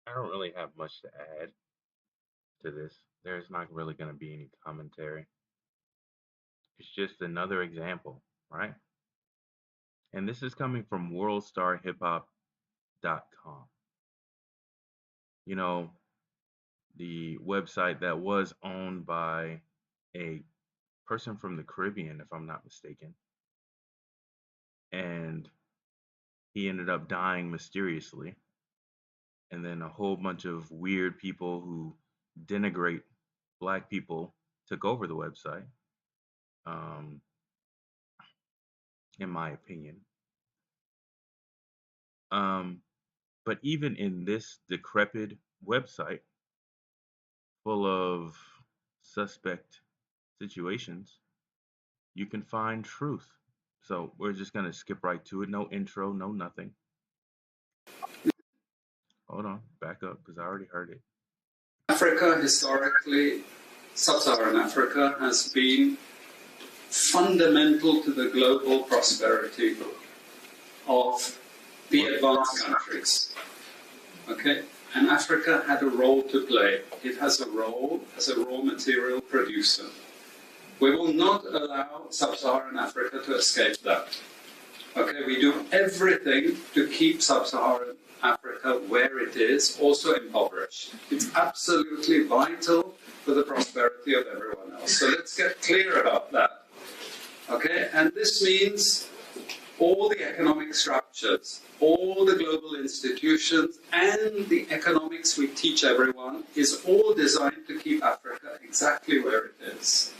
I don't really have much to add to this. There's not really going to be any commentary. It's just another example, right? And this is coming from worldstarhiphop.com. You know, the website that was owned by a person from the Caribbean, if I'm not mistaken. And he ended up dying mysteriously. And then a whole bunch of weird people who denigrate black people took over the website, um, in my opinion. Um, but even in this decrepit website full of suspect situations, you can find truth. So we're just going to skip right to it. No intro, no nothing. Hold on, back up because I already heard it. Africa, historically, sub-Saharan Africa, has been fundamental to the global prosperity of the advanced countries. Okay? And Africa had a role to play. It has a role as a raw material producer. We will not allow sub-Saharan Africa to escape that. Okay, we do everything to keep sub-Saharan Africa where it is, also impoverished. It's absolutely vital for the prosperity of everyone else. So let's get clear about that. Okay, and this means all the economic structures, all the global institutions, and the economics we teach everyone is all designed to keep Africa exactly where it is.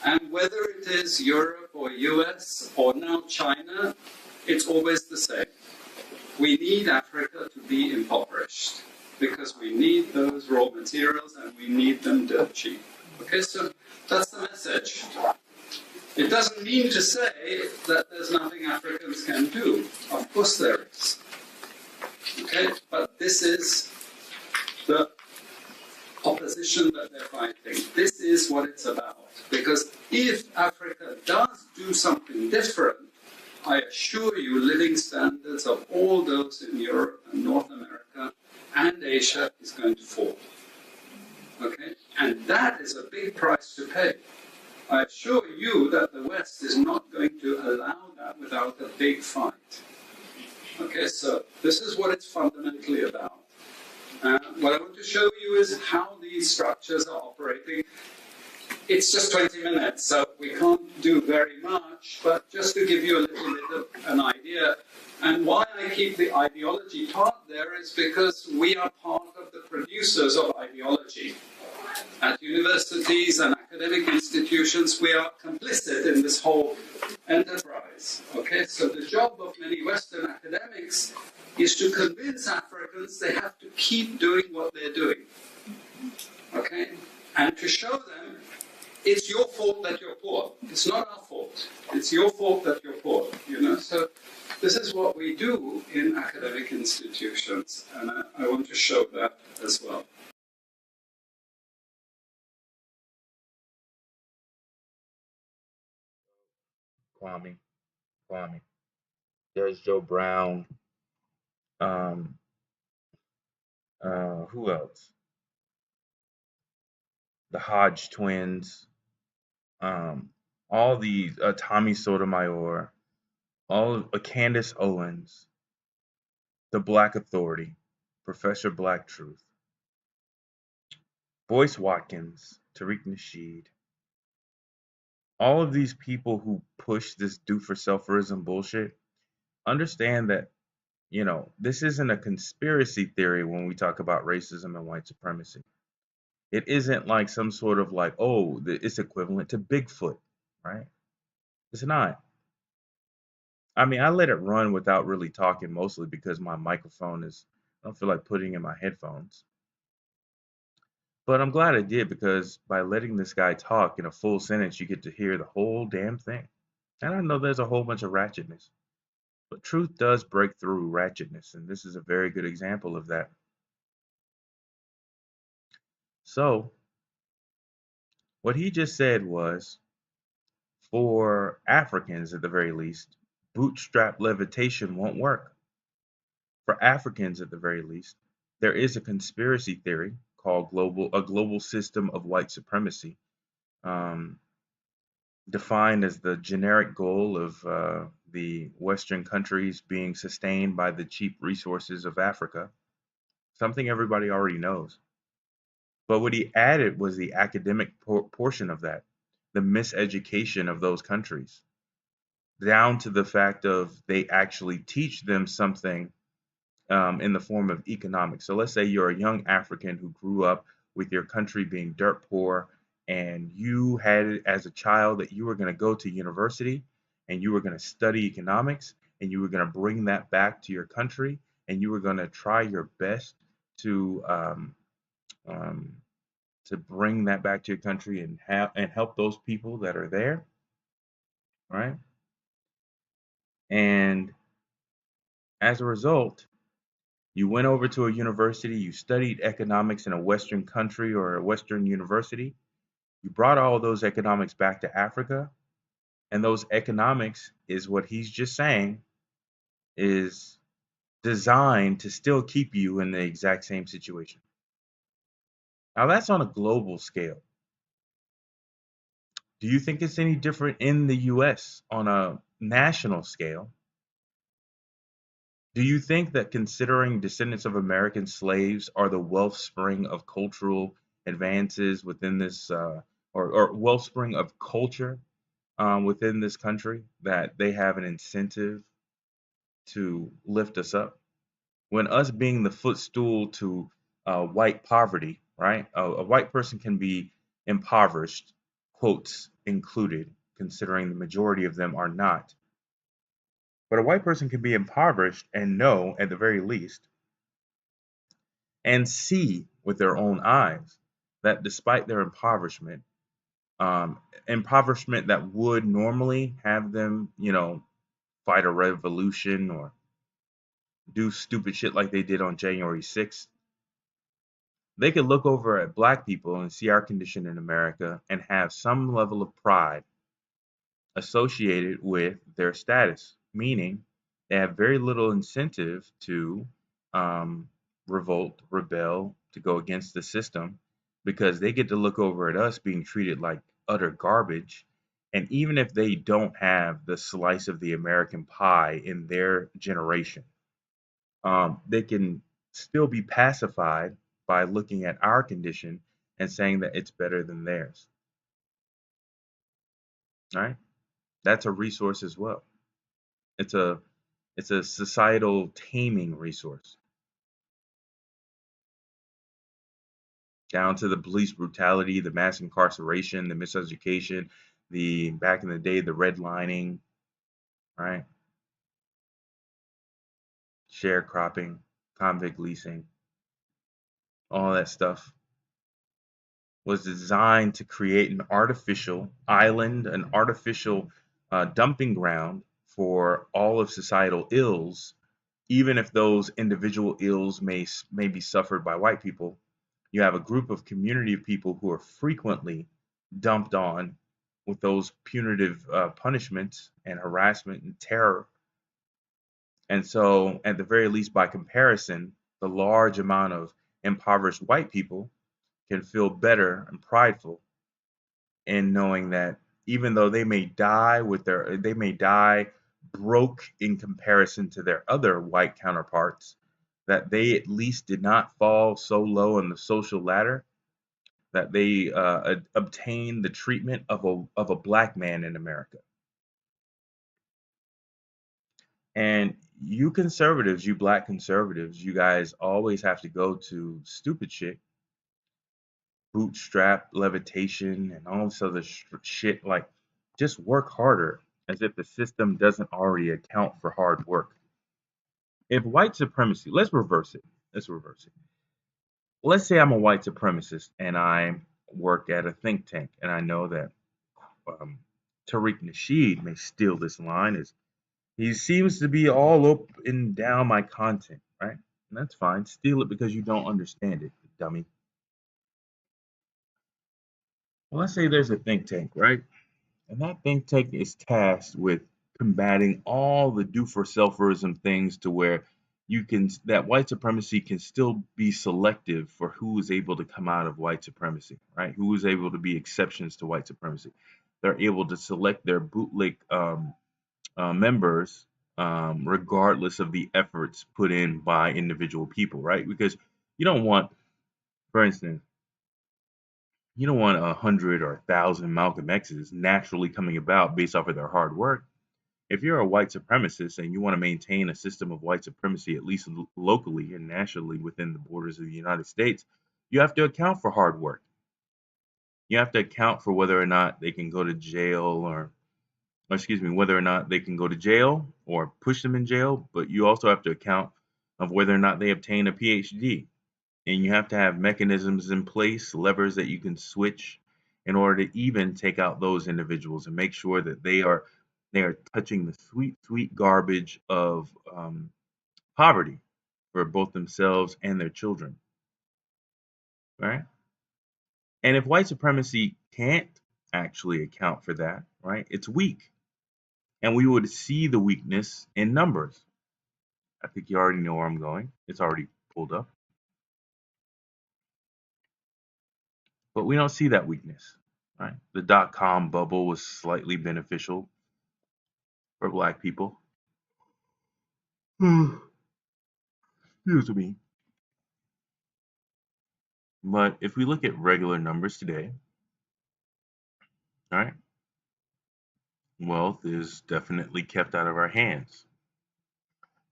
And whether it is Europe or US or now China, it's always the same. We need Africa to be impoverished because we need those raw materials and we need them dirt cheap. Okay, so that's the message. It doesn't mean to say that there's nothing Africans can do. Of course there is. Okay, but this is the opposition that they're fighting. This is what it's about. Because if Africa does do something different, I assure you living standards of all those in Europe and North America and Asia is going to fall. Okay? And that is a big price to pay. I assure you that the West is not going to allow that without a big fight. Okay, so this is what it's fundamentally about. What I want to show you is how these structures are operating. It's just 20 minutes, so we can't do very much, but just to give you a little bit of an idea. And why I keep the ideology part there is because we are part of the producers of ideology. At universities and academic institutions, we are complicit in this whole enterprise. Okay, so the job of many Western academics is to convince Africans they have to keep doing what they're doing. Okay, and to show them it's your fault that you're poor. It's not our fault. It's your fault that you're poor. You know, so this is what we do in academic institutions, and I want to show that as well. Kwame, Kwame. There's Joe Brown. Um, who else? The Hodge twins. Um, all these, Tommy Sotomayor, all Candace Owens, the Black Authority, Professor Black Truth, Boyce Watkins, Tariq Nasheed, all of these people who push this do for selferism bullshit understand that, this isn't a conspiracy theory when we talk about racism and white supremacy. It isn't like some sort of like, oh, it's equivalent to Bigfoot, right? It's not. I mean, I let it run without really talking, mostly because my microphone is, I don't feel like putting in my headphones. But I'm glad I did because by letting this guy talk in a full sentence, you get to hear the whole damn thing. And I know there's a whole bunch of ratchetness, but truth does break through ratchetness, and this is a very good example of that. So, what he just said was for Africans at the very least, bootstrap levitation won't work. For Africans at the very least, there is a conspiracy theory called a global system of white supremacy, um, defined as the generic goal of the Western countries being sustained by the cheap resources of Africa, something everybody already knows. But what he added was the academic portion of that, the miseducation of those countries, down to the fact of they actually teach them something in the form of economics. So let's say you're a young African who grew up with your country being dirt poor, and you had it as a child that you were going to go to university and you were going to study economics and you were going to bring that back to your country and you were going to try your best to um, bring that back to your country and help those people that are there, right? And as a result, you went over to a university, you studied economics in a Western country or a Western university. You brought all those economics back to Africa, and those economics is what he's just saying is designed to still keep you in the exact same situation. Now, that's on a global scale. Do you think it's any different in the US on a national scale? Do you think that considering descendants of American slaves are the wellspring of cultural advances within this, or wellspring of culture within this country, that they have an incentive to lift us up? When us being the footstool to white poverty, right? A white person can be impoverished, quotes included, considering the majority of them are not. But a white person can be impoverished and know, at the very least, and see with their own eyes that despite their impoverishment that would normally have them, fight a revolution or do stupid shit like they did on January 6th, they could look over at black people and see our condition in America and have some level of pride associated with their status, meaning they have very little incentive to um, revolt, rebel, to go against the system because they get to look over at us being treated like utter garbage. And even if they don't have the slice of the American pie in their generation, they can still be pacified by looking at our condition and saying that it's better than theirs. Right? That's a resource as well. It's a it's a societal taming resource, down to the police brutality, the mass incarceration, the miseducation, the back in the day, the redlining, right? Sharecropping, convict leasing, all that stuff was designed to create an artificial island, an artificial dumping ground for all of societal ills, even if those individual ills may be suffered by white people. You have a group of community of people who are frequently dumped on with those punitive punishments and harassment and terror. And so, at the very least, by comparison, the large amount of impoverished white people can feel better and prideful in knowing that even though they may die broke in comparison to their other white counterparts, that they at least did not fall so low on the social ladder that they obtain the treatment of a black man in America. And you conservatives, you black conservatives, you guys always have to go to stupid shit, bootstrap levitation, and all this other shit. Like, just work harder, as if the system doesn't already account for hard work. If white supremacy, let's reverse it. Let's reverse it. Let's say I'm a white supremacist and I work at a think tank, and I know that um, Tariq Nasheed may steal this line, as he seems to be all up and down my content, right? And that's fine. Steal it because you don't understand it, dummy. Well, let's say there's a think tank, right? And that think tank is tasked with combating all the do for selferism things to where that white supremacy can still be selective for who is able to come out of white supremacy, right? Who is able to be exceptions to white supremacy. They're able to select their bootleg members, regardless of the efforts put in by individual people, right? Because you don't want, for instance, you don't want 100 or 1,000 Malcolm X's naturally coming about based off of their hard work. If you're a white supremacist and you want to maintain a system of white supremacy, at least locally and nationally within the borders of the United States, you have to account for hard work. You have to account for whether or not they can go to jail or excuse me, whether or not they can go to jail or push them in jail, but you also have to account of whether or not they obtain a PhD. And you have to have mechanisms in place, levers that you can switch in order to even take out those individuals and make sure that they are touching the sweet, sweet garbage of poverty for both themselves and their children, right? And if white supremacy can't actually account for that, right, it's weak. And we would see the weakness in numbers. I think you already know where I'm going. It's already pulled up. But we don't see that weakness, right? The dot-com bubble was slightly beneficial for black people. Excuse me. But if we look at regular numbers today, right, wealth is definitely kept out of our hands.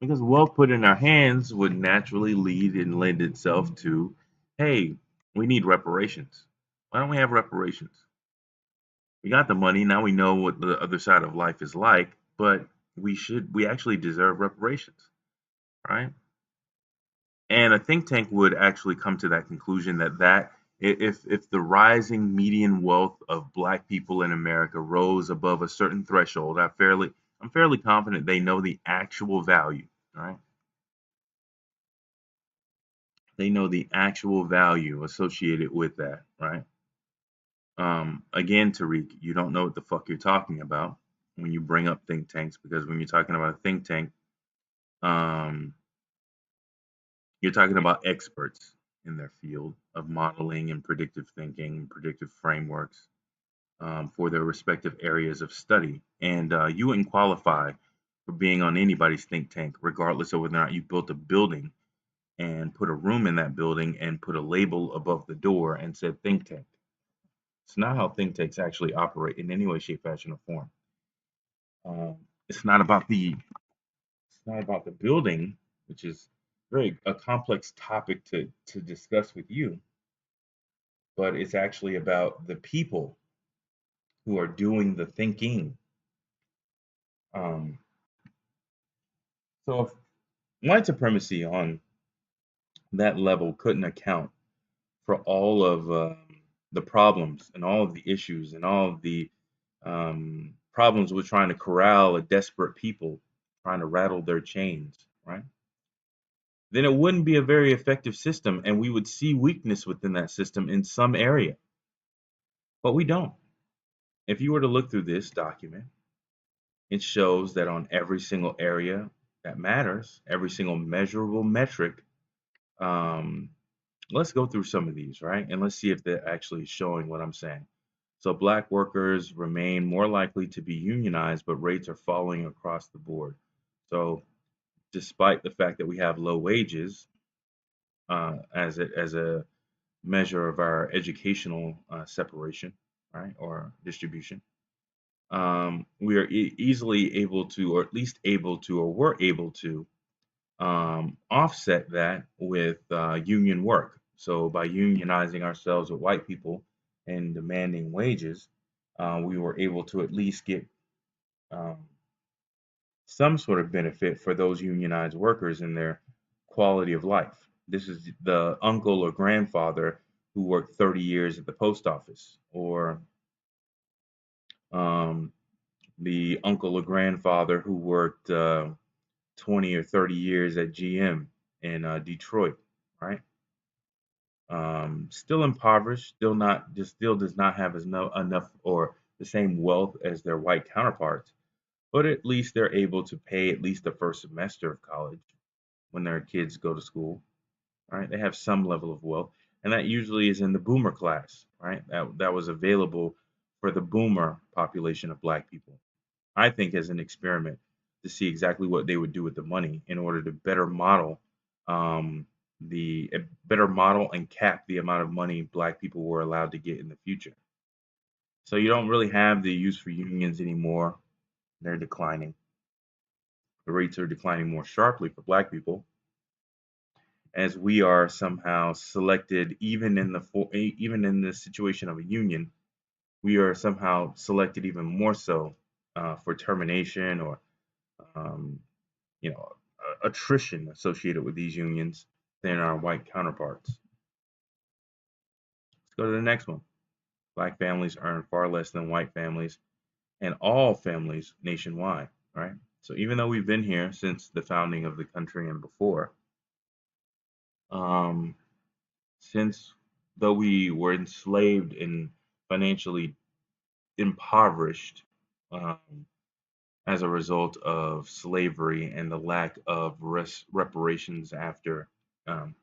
Because wealth put in our hands would naturally lead and lend itself to, hey, we need reparations. Why don't we have reparations? We got the money, now we know what the other side of life is like, but we actually deserve reparations, right? And a think tank would actually come to that conclusion that if the rising median wealth of black people in America rose above a certain threshold, I'm fairly confident they know the actual value, right? They know the actual value associated with that, right? Again, Tariq, you don't know what the fuck you're talking about when you bring up think tanks, because when you're talking about a think tank, um, you're talking about experts in their field of modeling and predictive thinking, predictive frameworks, for their respective areas of study. And you wouldn't qualify for being on anybody's think tank, regardless of whether or not you built a building and put a room in that building and put a label above the door and said think tank. It's not how think tanks actually operate in any way, shape, fashion, or form. It's not about the building, which is very a complex topic to discuss with you, but it's actually about the people who are doing the thinking. Um, so if white supremacy on that level couldn't account for all of the problems and all of the issues and all of the problems with trying to corral a desperate people, trying to rattle their chains, right? Then it wouldn't be a very effective system, and we would see weakness within that system in some area. But we don't. If you were to look through this document, it shows that on every single area that matters, every single measurable metric, um, let's go through some of these, right? And let's see if they're actually showing what I'm saying. So black workers remain more likely to be unionized, but rates are falling across the board. So despite the fact that we have low wages, as a measure of our educational separation, right, or distribution, we are easily able to, or at least able to, or were able to offset that with union work. So by unionizing ourselves with white people and demanding wages, we were able to at least get um, some sort of benefit for those unionized workers in their quality of life. This is the uncle or grandfather who worked 30 years at the post office, or um, the uncle or grandfather who worked 20 or 30 years at GM in Detroit, right? Still impoverished, still does not have enough or the same wealth as their white counterparts, but at least they're able to pay at least the first semester of college. when their kids go to school, right? They have some level of wealth, and that usually is in the boomer class, right? That was available for the boomer population of black people. I think as an experiment to see exactly what they would do with the money in order to um, better model and cap the amount of money black people were allowed to get in the future. So you don't really have the use for unions anymore. They're declining. The rates are declining more sharply for black people as we are somehow selected even in the situation of a union, we are somehow selected even more so for termination or um, attrition associated with these unions than our white counterparts. Let's go to the next one. Black families earn far less than white families and all families nationwide, right? So even though we've been here since the founding of the country and before, um, since though we were enslaved and financially impoverished um, as a result of slavery and the lack of reparations after um,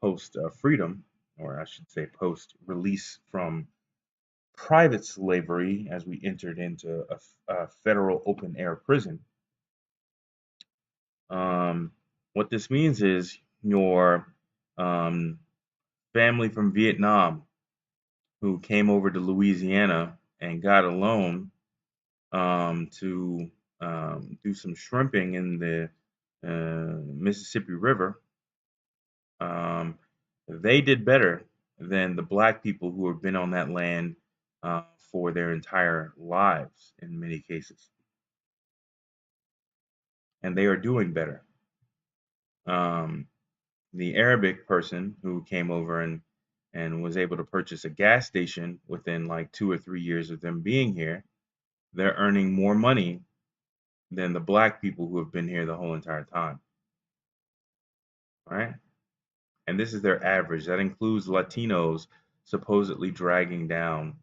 post freedom, or I should say post release from private slavery as we entered into a federal open air prison. Um, what this means is your um, family from Vietnam who came over to Louisiana and got a loan to do some shrimping in the Mississippi River, um, they did better than the black people who have been on that land for their entire lives in many cases, and they are doing better. Um, the Arabic person who came over and was able to purchase a gas station within like 2 or 3 years of them being here, they're earning more money than the black people who have been here the whole entire time, right? And this is their average. That includes Latinos supposedly dragging down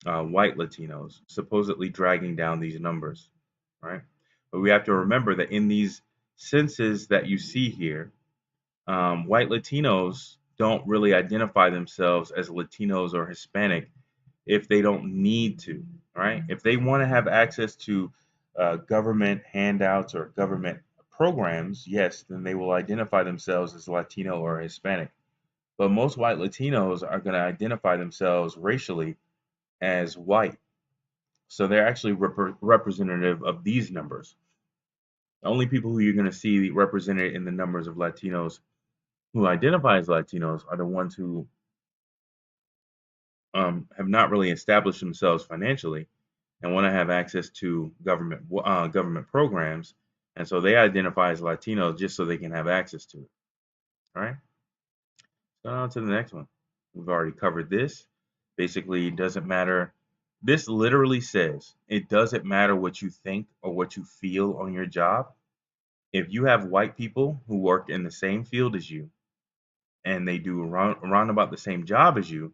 white Latinos, supposedly dragging down these numbers, right? But we have to remember that in these census that you see here, white Latinos don't really identify themselves as Latinos or Hispanic if they don't need to, right? If they want to have access to government handouts or government programs, yes, then they will identify themselves as Latino or Hispanic. But most white Latinos are going to identify themselves racially as white. So they're actually representative of these numbers. The only people who you're going to see represented in the numbers of Latinos who identify as Latinos are the ones who have not really established themselves financially and want to have access to government programs, and so they identify as Latinos just so they can have access to it. All right. So on to the next one. We've already covered this. Basically, it doesn't matter. This literally says it doesn't matter what you think or what you feel on your job. If you have white people who work in the same field as you and they do around about the same job as you,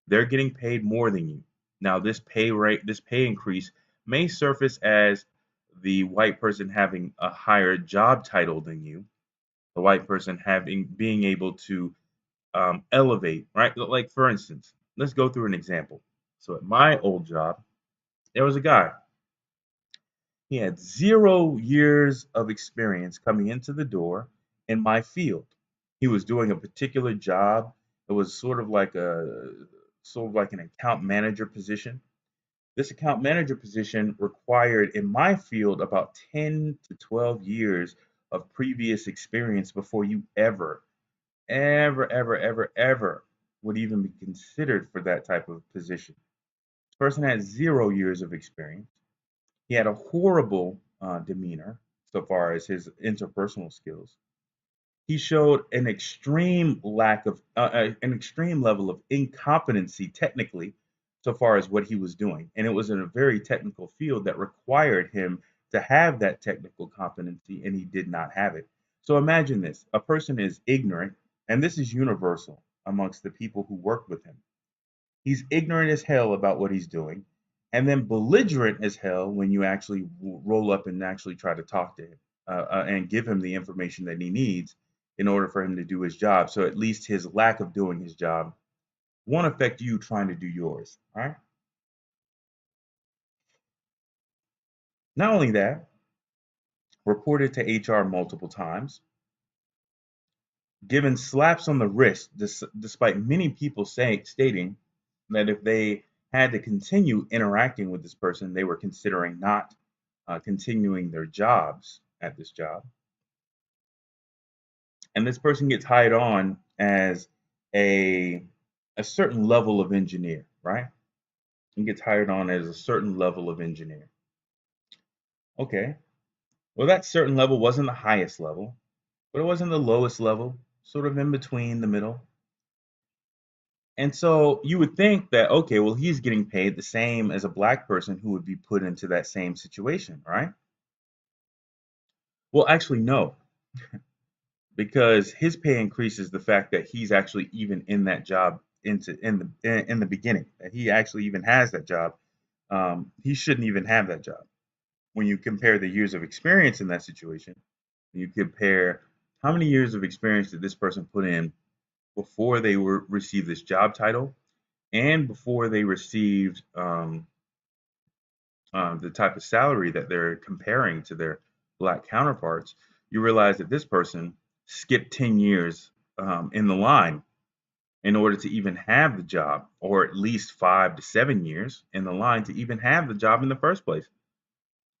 they're getting paid more than you. Now, this pay increase may surface as the white person having a higher job title than you, the white person being able to elevate, right? Like for instance, let's go through an example. So at my old job, there was a guy. He had 0 years of experience coming into the door in my field. He was doing a particular job. It was sort of like an account manager position. This account manager position required in my field about 10 to 12 years of previous experience before you ever would even be considered for that type of position. This person had 0 years of experience. He had a horrible demeanor so far as his interpersonal skills. He showed an extreme level of incompetency technically so far as what he was doing, and it was in a very technical field that required him to have that technical competency, and he did not have it. So imagine this: a person is ignorant, and this is universal amongst the people who work with him. He's ignorant as hell about what he's doing, and then belligerent as hell when you actually roll up and actually try to talk to him. and give him the information that he needs in order for him to do his job. So at least his lack of doing his job won't affect you trying to do yours. All right. Not only that, reported to HR multiple times, given slaps on the wrist, despite many people stating that if they had to continue interacting with this person, they were considering not continuing their jobs at this job. And this person gets hired on as a a certain level of engineer, right? He gets hired on as a certain level of engineer. Okay. Well, that certain level wasn't the highest level, but it wasn't the lowest level, sort of in between the middle. And so you would think that, okay, well, he's getting paid the same as a black person who would be put into that same situation, right? Well, actually, no, because his pay increases the fact that he's actually even in that job in the beginning, that he actually even has that job. He shouldn't even have that job. When you compare the years of experience in that situation, you compare how many years of experience did this person put in before they were received this job title and before they received the type of salary that they're comparing to their black counterparts, you realize that this person skipped 10 years in the line in order to even have the job, or at least 5 to 7 years in the line to even have the job in the first place.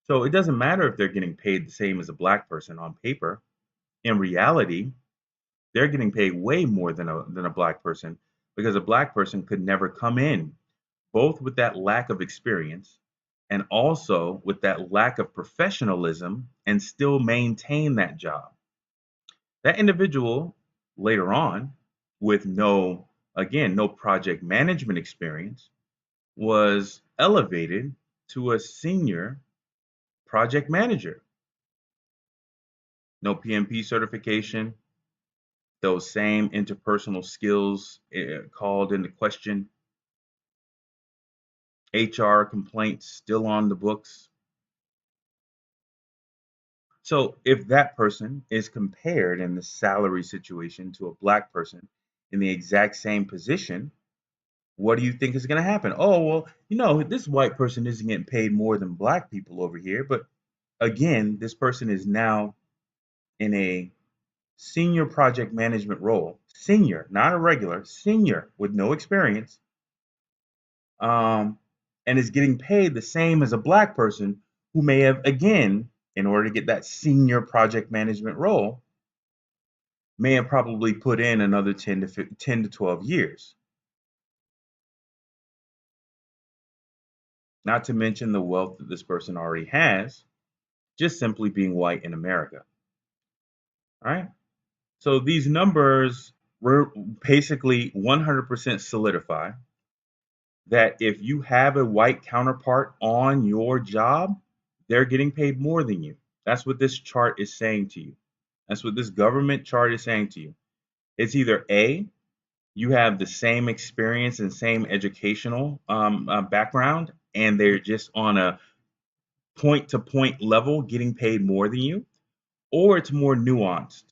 So it doesn't matter if they're getting paid the same as a black person on paper. In reality, they're getting paid way more than a black person because a black person could never come in, both with that lack of experience and also with that lack of professionalism, and still maintain that job. That individual later on, with no project management experience, was elevated to a senior project manager. No PMP certification, those same interpersonal skills called into question, HR complaints still on the books. So if that person is compared in the salary situation to a black person in the exact same position, what do you think is going to happen? Oh, well, this white person isn't getting paid more than black people over here. But again, this person is now in a senior project management role, senior, not a regular, senior with no experience, um, and is getting paid the same as a black person who may have, again, in order to get that senior project management role, may have probably put in another 10 to 12 years. Not to mention the wealth that this person already has, just simply being white in America. All right. So these numbers were basically 100% solidify that if you have a white counterpart on your job, they're getting paid more than you. That's what this chart is saying to you. That's what this government chart is saying to you. It's either A, you have the same experience and same educational background, and they're just on a point to point level getting paid more than you, or it's more nuanced.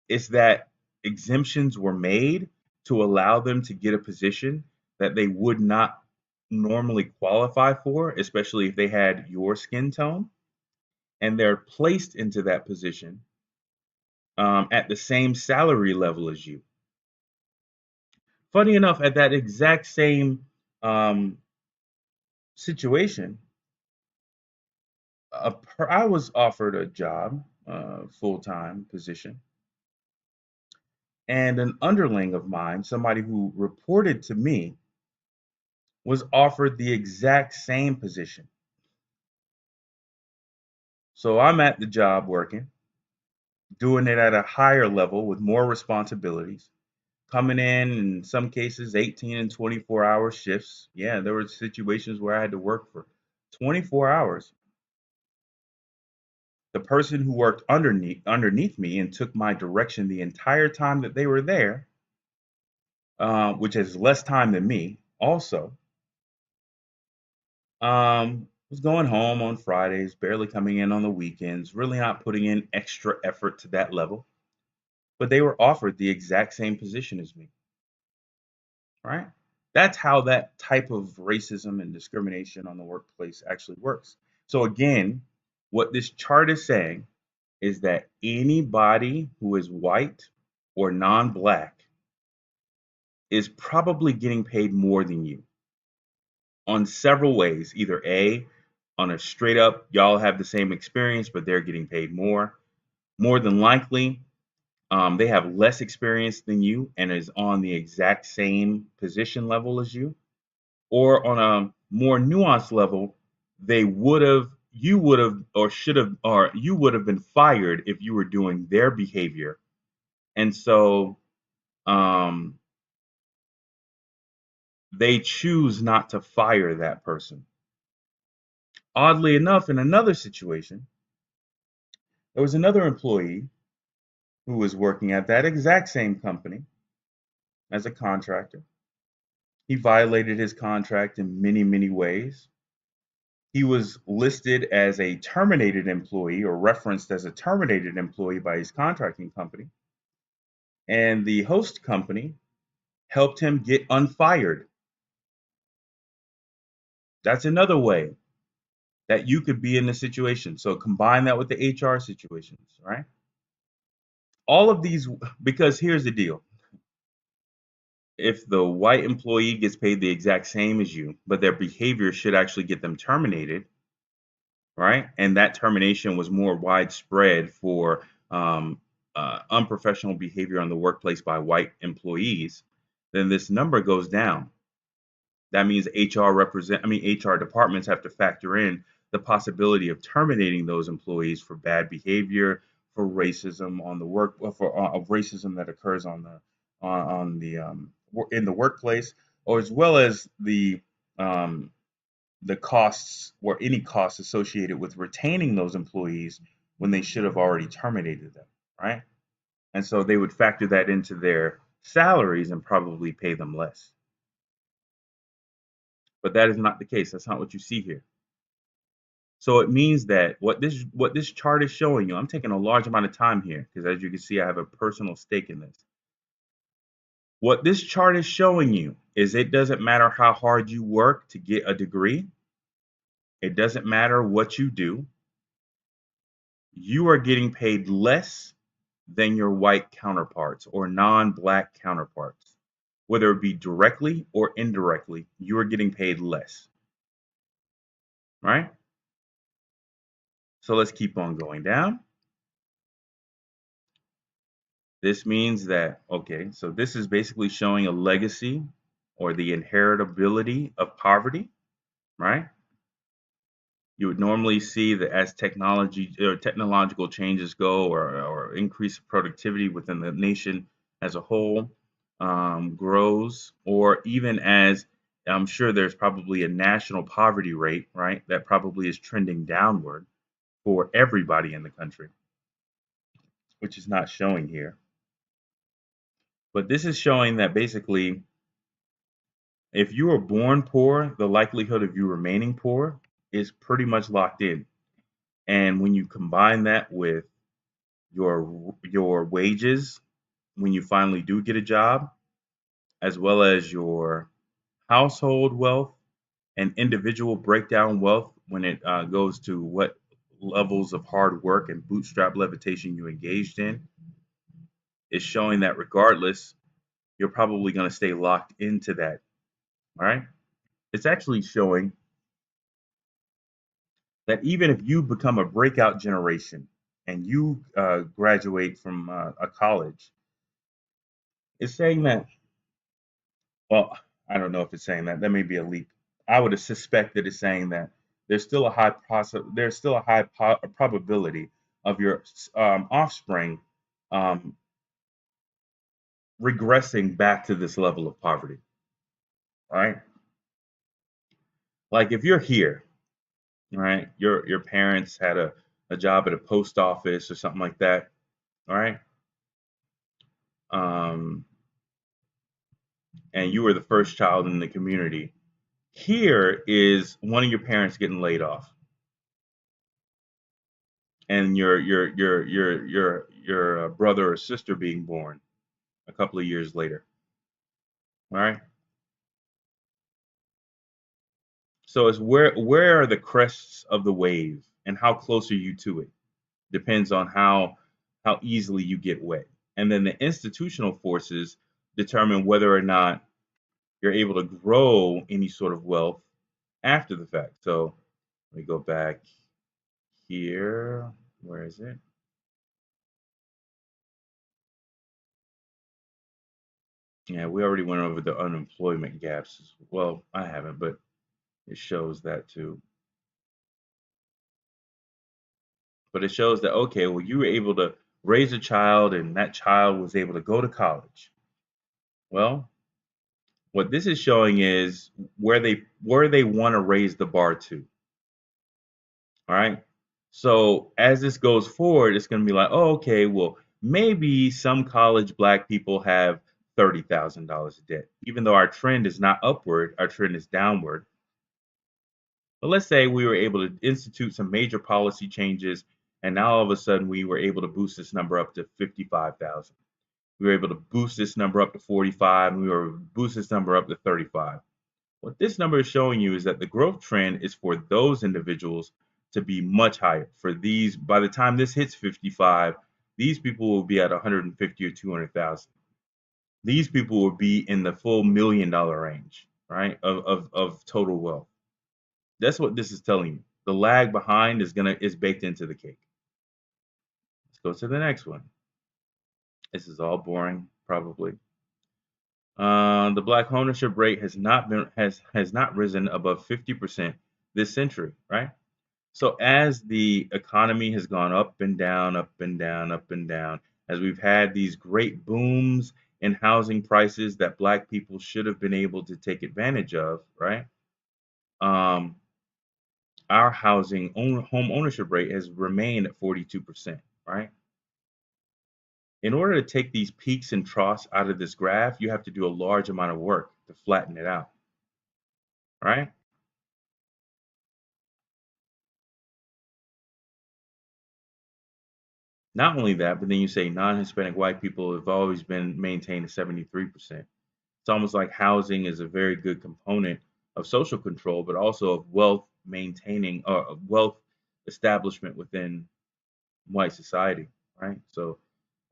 It's that exemptions were made to allow them to get a position that they would not normally qualify for, especially if they had your skin tone, and they're placed into that position at the same salary level as you. Funny enough, at that exact same um, situation, I was offered a job, full time position, and an underling of mine, somebody who reported to me, was offered the exact same position. So I'm at the job working, doing it at a higher level with more responsibilities, coming in some cases 18 and 24-hour shifts. Yeah, there were situations where I had to work for 24 hours. The person who worked underneath me and took my direction the entire time that they were there, which is less time than me, also, was going home on Fridays, barely coming in on the weekends, really not putting in extra effort to that level, but they were offered the exact same position as me, right? That's how that type of racism and discrimination on the workplace actually works. So, again, what this chart is saying is that anybody who is white or non black is probably getting paid more than you on several ways. Either A, on a straight up, y'all have the same experience, but they're getting paid more. More than likely, they have less experience than you and is on the exact same position level as you. Or on a more nuanced level, you would have, or should have, or you would have been fired if you were doing their behavior. And so um, they choose not to fire that person. Oddly enough, in another situation, there was another employee who was working at that exact same company as a contractor. He violated his contract in many, many ways. He was listed as a terminated employee or referenced as a terminated employee by his contracting company. And the host company helped him get unfired. That's another way that you could be in this situation. So combine that with the HR situations, right? All of these, because here's the deal. If the white employee gets paid the exact same as you, but their behavior should actually get them terminated, right? And that termination was more widespread for unprofessional behavior on the workplace by white employees, then this number goes down. That means HR departments have to factor in the possibility of terminating those employees for bad behavior, for racism on the work, for of racism that occurs on the in the workplace, or as well as um, the costs or any costs associated with retaining those employees when they should have already terminated them, right? And so they would factor that into their salaries and probably pay them less. But that is not the case. That's not what you see here. So it means that what this chart is showing you, I'm taking a large amount of time here because as you can see, I have a personal stake in this. What this chart is showing you is it doesn't matter how hard you work to get a degree. It doesn't matter what you do. You are getting paid less than your white counterparts or non-black counterparts. Whether it be directly or indirectly, you are getting paid less, right? So let's keep on going down. This means that, okay, so this is basically showing a legacy or the inheritability of poverty, right? You would normally see that as technology or technological changes go or increased productivity within the nation as a whole grows, or even as I'm sure there's probably a national poverty rate, right? That probably is trending downward for everybody in the country, which is not showing here. But this is showing that basically, if you were born poor, the likelihood of you remaining poor is pretty much locked in. And when you combine that with your wages when you finally do get a job, as well as your household wealth and individual breakdown wealth when it goes to what levels of hard work and bootstrap levitation you engaged in, is showing that regardless, you're probably going to stay locked into that. All right. It's actually showing that even if you become a breakout generation and you graduate from a college, it's saying that, well, I don't know if it's saying that. That may be a leap. I would suspect that it's saying that there's still a high probability of your offspring um, regressing back to this level of poverty, right? Like if you're here, right, your parents had a job at a post office or something like that, all right, um, and you were the first child in the community, Here is one of your parents getting laid off, and your brother or sister being born a couple of years later. All right. So it's where are the crests of the wave, and how close are you to it? Depends on how easily you get wet. And then the institutional forces determine whether or not you're able to grow any sort of wealth after the fact. So let me go back here. Where is it? Yeah, we already went over the unemployment gaps. Well, I haven't, but it shows that too. But it shows that, okay, well, you were able to raise a child and that child was able to go to college. Well, what this is showing is where they want to raise the bar to. All right. So as this goes forward, it's going to be like, oh, okay, well, maybe some college black people have $30,000 of debt, even though our trend is not upward, our trend is downward. But let's say we were able to institute some major policy changes, and now all of a sudden we were able to boost this number up to 55,000. We were able to boost this number up to 45, and we were boost this number up to 35. What this number is showing you is that the growth trend is for those individuals to be much higher. For these, by the time this hits 55, these people will be at 150 or 200,000. These people will be in the full $1 million range, right? Of total wealth. That's what this is telling you. The lag behind is baked into the cake. Let's go to the next one. This is all boring, probably. The black ownership rate has not risen above 50% this century, right? So as the economy has gone up and down, up and down, up and down, as we've had these great booms in housing prices that black people should have been able to take advantage of, right? Um, our home ownership rate has remained at 42%, right? In order to take these peaks and troughs out of this graph, you have to do a large amount of work to flatten it out, right? Not only that, but then you say non-Hispanic white people have always been maintained at 73%. It's almost like housing is a very good component of social control, but also of wealth maintaining or of wealth establishment within white society, right? So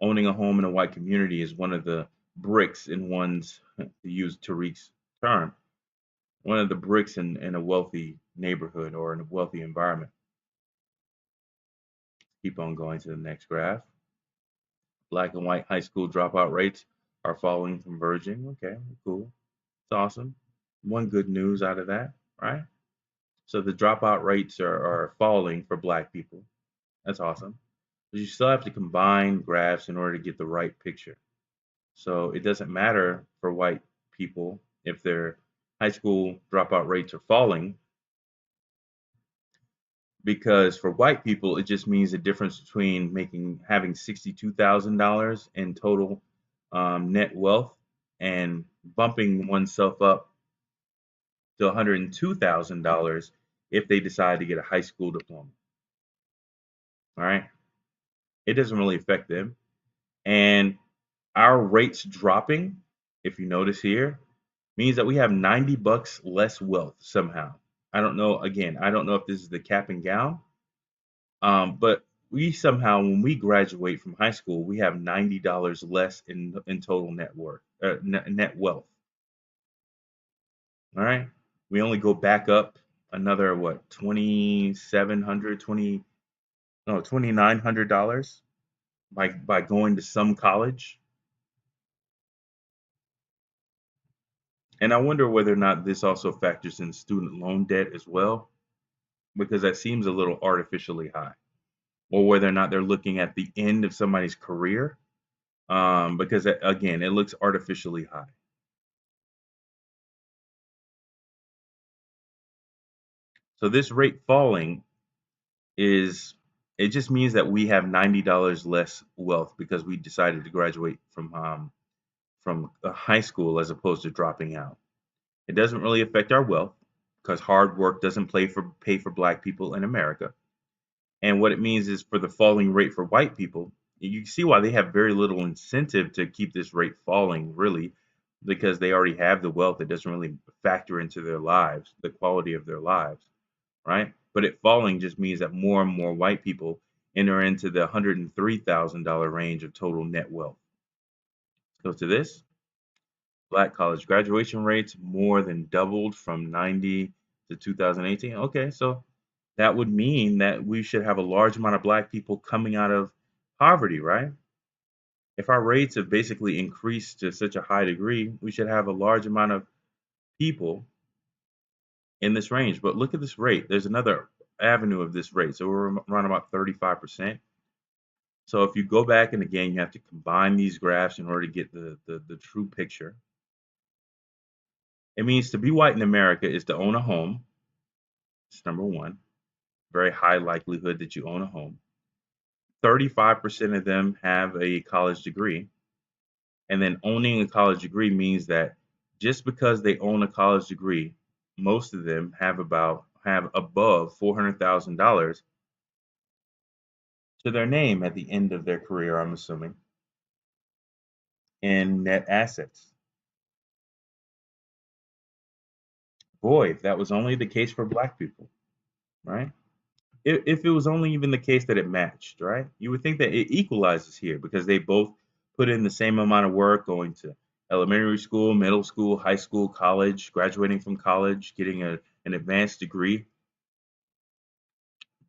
owning a home in a white community is one of the bricks in one's, to use Tariq's term, one of the bricks in a wealthy neighborhood or in a wealthy environment. Keep on going to the next graph. Black and white high school dropout rates are falling, converging. Okay, cool. It's awesome. One good news out of that, right? So the dropout rates are falling for black people. That's awesome. But you still have to combine graphs in order to get the right picture. So it doesn't matter for white people if their high school dropout rates are falling, because for white people it just means the difference between making having $62,000 in total net wealth and bumping oneself up to $102,000 if they decide to get a high school diploma. All right, it doesn't really affect them, and our rates dropping, if you notice here, means that we have $90 less wealth somehow. I don't know. Again, I don't know if this is the cap and gown. But we somehow, when we graduate from high school, we have $90 less in total net worth, net wealth. All right, we only go back up another what 2,700, 20 no $2,900 by going to some college. And I wonder whether or not this also factors in student loan debt as well, because that seems a little artificially high, or whether or not they're looking at the end of somebody's career, because again, it looks artificially high. So this rate falling is it just means that we have $90 less wealth because we decided to graduate from a high school as opposed to dropping out. It doesn't really affect our wealth. because hard work doesn't pay for black people in America. And what it means is for the falling rate for white people, you see why they have very little incentive to keep this rate falling, really, because they already have the wealth that doesn't really factor into their lives, the quality of their lives, right? But it falling just means that more and more white people enter into the $103,000 range of total net wealth. So to this, black college graduation rates more than doubled from 90 to 2018. Okay, so that would mean that we should have a large amount of black people coming out of poverty, right? If our rates have basically increased to such a high degree, we should have a large amount of people in this range. But look at this rate. There's another avenue of this rate. So we're around about 35%. So if you go back and again, you have to combine these graphs in order to get the true picture. It means to be white in America is to own a home. It's number one. Very high likelihood that you own a home. 35% of them have a college degree. And then owning a college degree means that just because they own a college degree, most of them have above $400,000 to their name at the end of their career, I'm assuming, in net assets. Boy, if that was only the case for black people, right? If it was only even the case that it matched, right? You would think that it equalizes here because they both put in the same amount of work going to elementary school, middle school, high school, college, graduating from college, getting an advanced degree,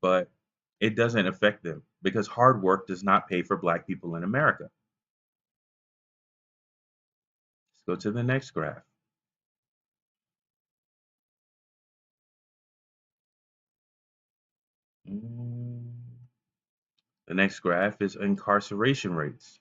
but it doesn't affect them because hard work does not pay for black people in America. Let's go to the next graph. Mm, The next graph is incarceration rates.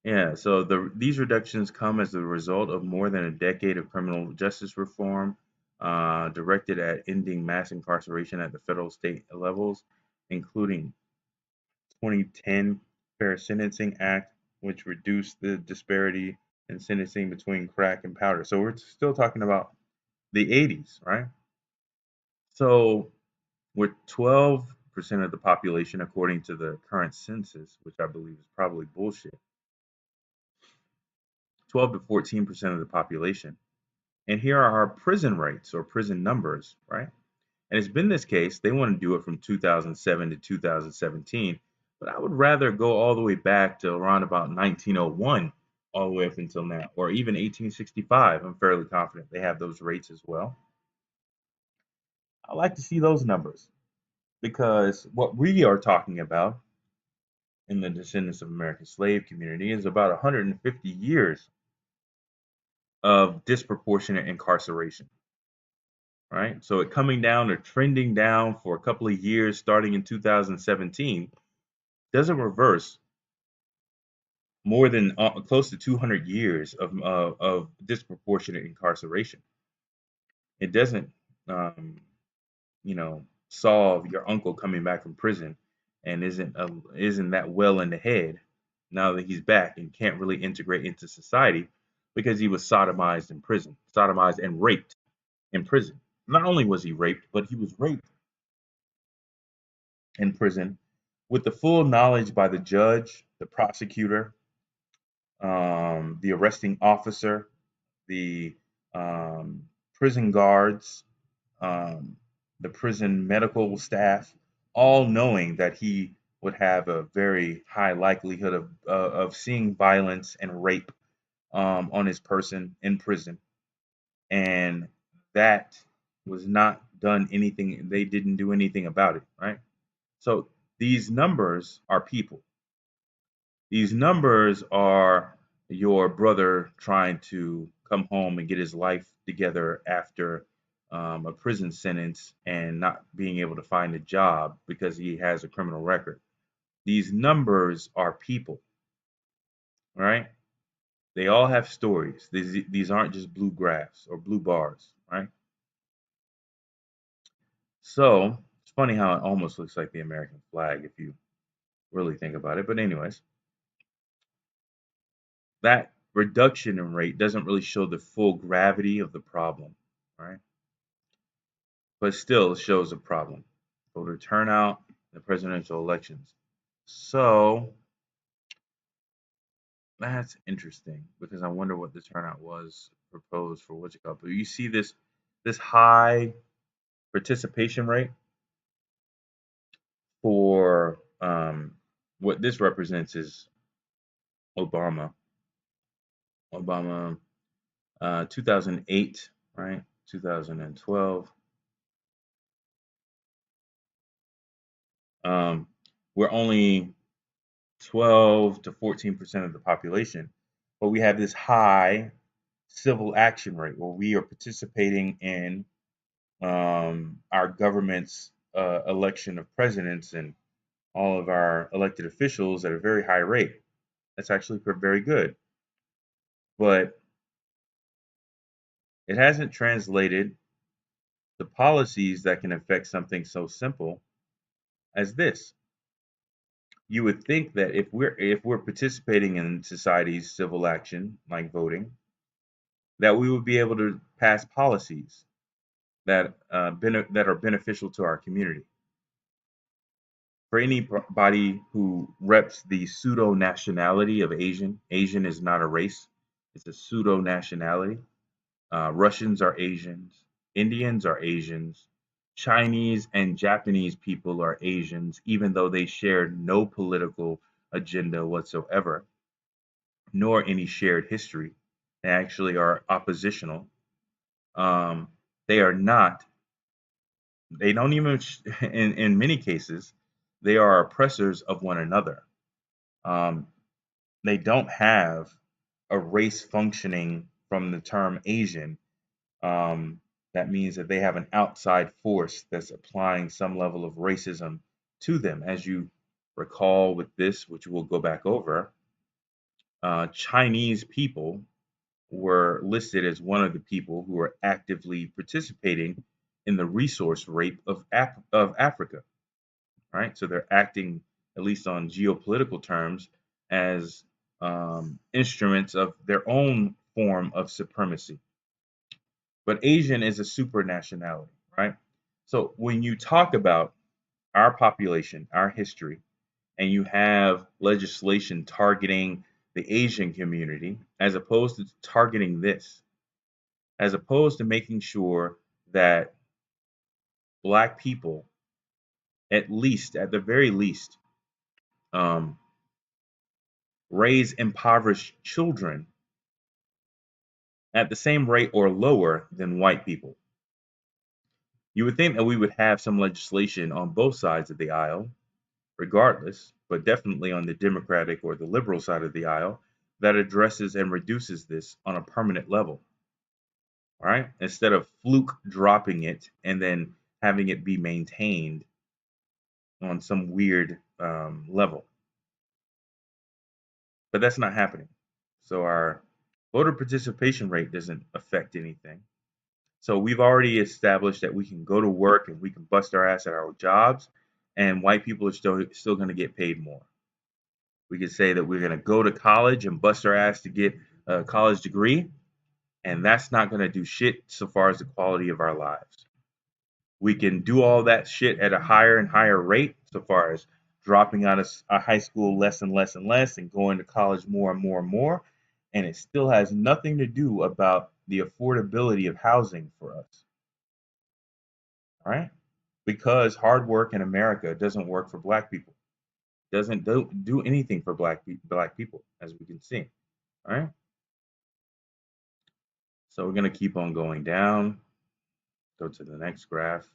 Yeah, so these reductions come as the result of more than a decade of criminal justice reform directed at ending mass incarceration at the federal state levels, including 2010 Fair Sentencing Act, which reduced the disparity in sentencing between crack and powder. So we're still talking about the 80s, right? So with 12% of the population, according to the current census, which I believe is probably bullshit, 12 to 14% of the population. And here are our prison rates or prison numbers, right? And it's been this case. They want to do it from 2007 to 2017, but I would rather go all the way back to around about 1901, all the way up until now, or even 1865. I'm fairly confident they have those rates as well. I like to see those numbers because what we are talking about in the descendants of American slave community is about 150 years of disproportionate incarceration, right? So it coming down or trending down for a couple of years starting in 2017 doesn't reverse more than close to 200 years of disproportionate incarceration. It doesn't, um, solve your uncle coming back from prison and isn't that well in the head now that he's back and can't really integrate into society because he was sodomized in prison, sodomized and raped in prison. Not only was he raped, but he was raped in prison with the full knowledge by the judge, the prosecutor, the arresting officer, the um, prison guards, um, the prison medical staff, all knowing that he would have a very high likelihood of seeing violence and rape on his person in prison, and that was not done anything. They didn't do anything about it, right? So these numbers are people. These numbers are your brother trying to come home and get his life together after a prison sentence and not being able to find a job because he has a criminal record. These numbers are people, right? They all have stories. These aren't just blue graphs or blue bars, right? So it's funny how it almost looks like the American flag if you really think about it. But anyways, that reduction in rate doesn't really show the full gravity of the problem. right? But still shows a problem. Voter turnout in the presidential elections. So that's interesting because I wonder what the turnout was proposed for what's it called. But you see this high participation rate for what this represents is Obama. Obama, 2008, right? 2012. Um, we're only 12 to 14% of the population, but we have this high civil action rate where we are participating in our government's election of presidents and all of our elected officials at a very high rate. That's actually very good, but it hasn't translated to policies that can affect something so simple as this. You would think that if we're participating in society's civil action, like voting, that we would be able to pass policies that are beneficial to our community. For anybody who reps the pseudo nationality of Asian, Asian is not a race; it's a pseudo nationality. Russians are Asians, Indians are Asians, Chinese and Japanese people are Asians, even though they share no political agenda whatsoever, nor any shared history. They actually are oppositional. Um, they are not, they don't even, in many cases, they are oppressors of one another. Um, they don't have a race functioning from the term Asian. That means that they have an outside force that's applying some level of racism to them. As you recall with this, which we'll go back over, Chinese people were listed as one of the people who were actively participating in the resource rape of Africa, right? So they're acting, at least on geopolitical terms, as instruments of their own form of supremacy. But Asian is a super nationality, right? So when you talk about our population, our history, and you have legislation targeting the Asian community as opposed to targeting this, as opposed to making sure that Black people, at least, at the very least, um, raise impoverished children at the same rate or lower than white people. You would think that we would have some legislation on both sides of the aisle, regardless, but definitely on the Democratic or the liberal side of the aisle, that addresses and reduces this on a permanent level, all right? Instead of fluke dropping it and then having it be maintained on some weird level. But that's not happening. So our voter participation rate doesn't affect anything. So we've already established that we can go to work and we can bust our ass at our jobs, and white people are still going to get paid more. We could say that we're going to go to college and bust our ass to get a college degree, and that's not going to do shit so far as the quality of our lives. We can do all that shit at a higher and higher rate so far as dropping out of high school less and less and less and going to college more and more and more, and it still has nothing to do about the affordability of housing for us. All right, because hard work in America doesn't work for black people, doesn't do anything for black people, as we can see. All right, so we're going to keep on going down. Go to the next graph.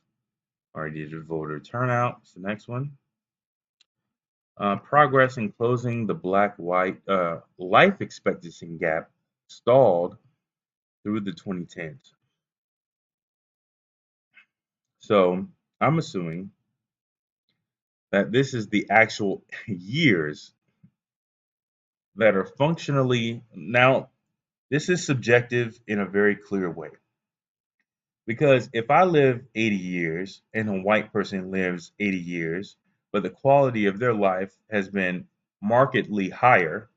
Already did voter turnout. It's the next one. Progress in closing the black-white life expectancy gap stalled through the 2010s. So I'm assuming that this is the actual years that are functionally now. This is subjective in a very clear way. Because if I live 80 years and a white person lives 80 years, but the quality of their life has been markedly higher,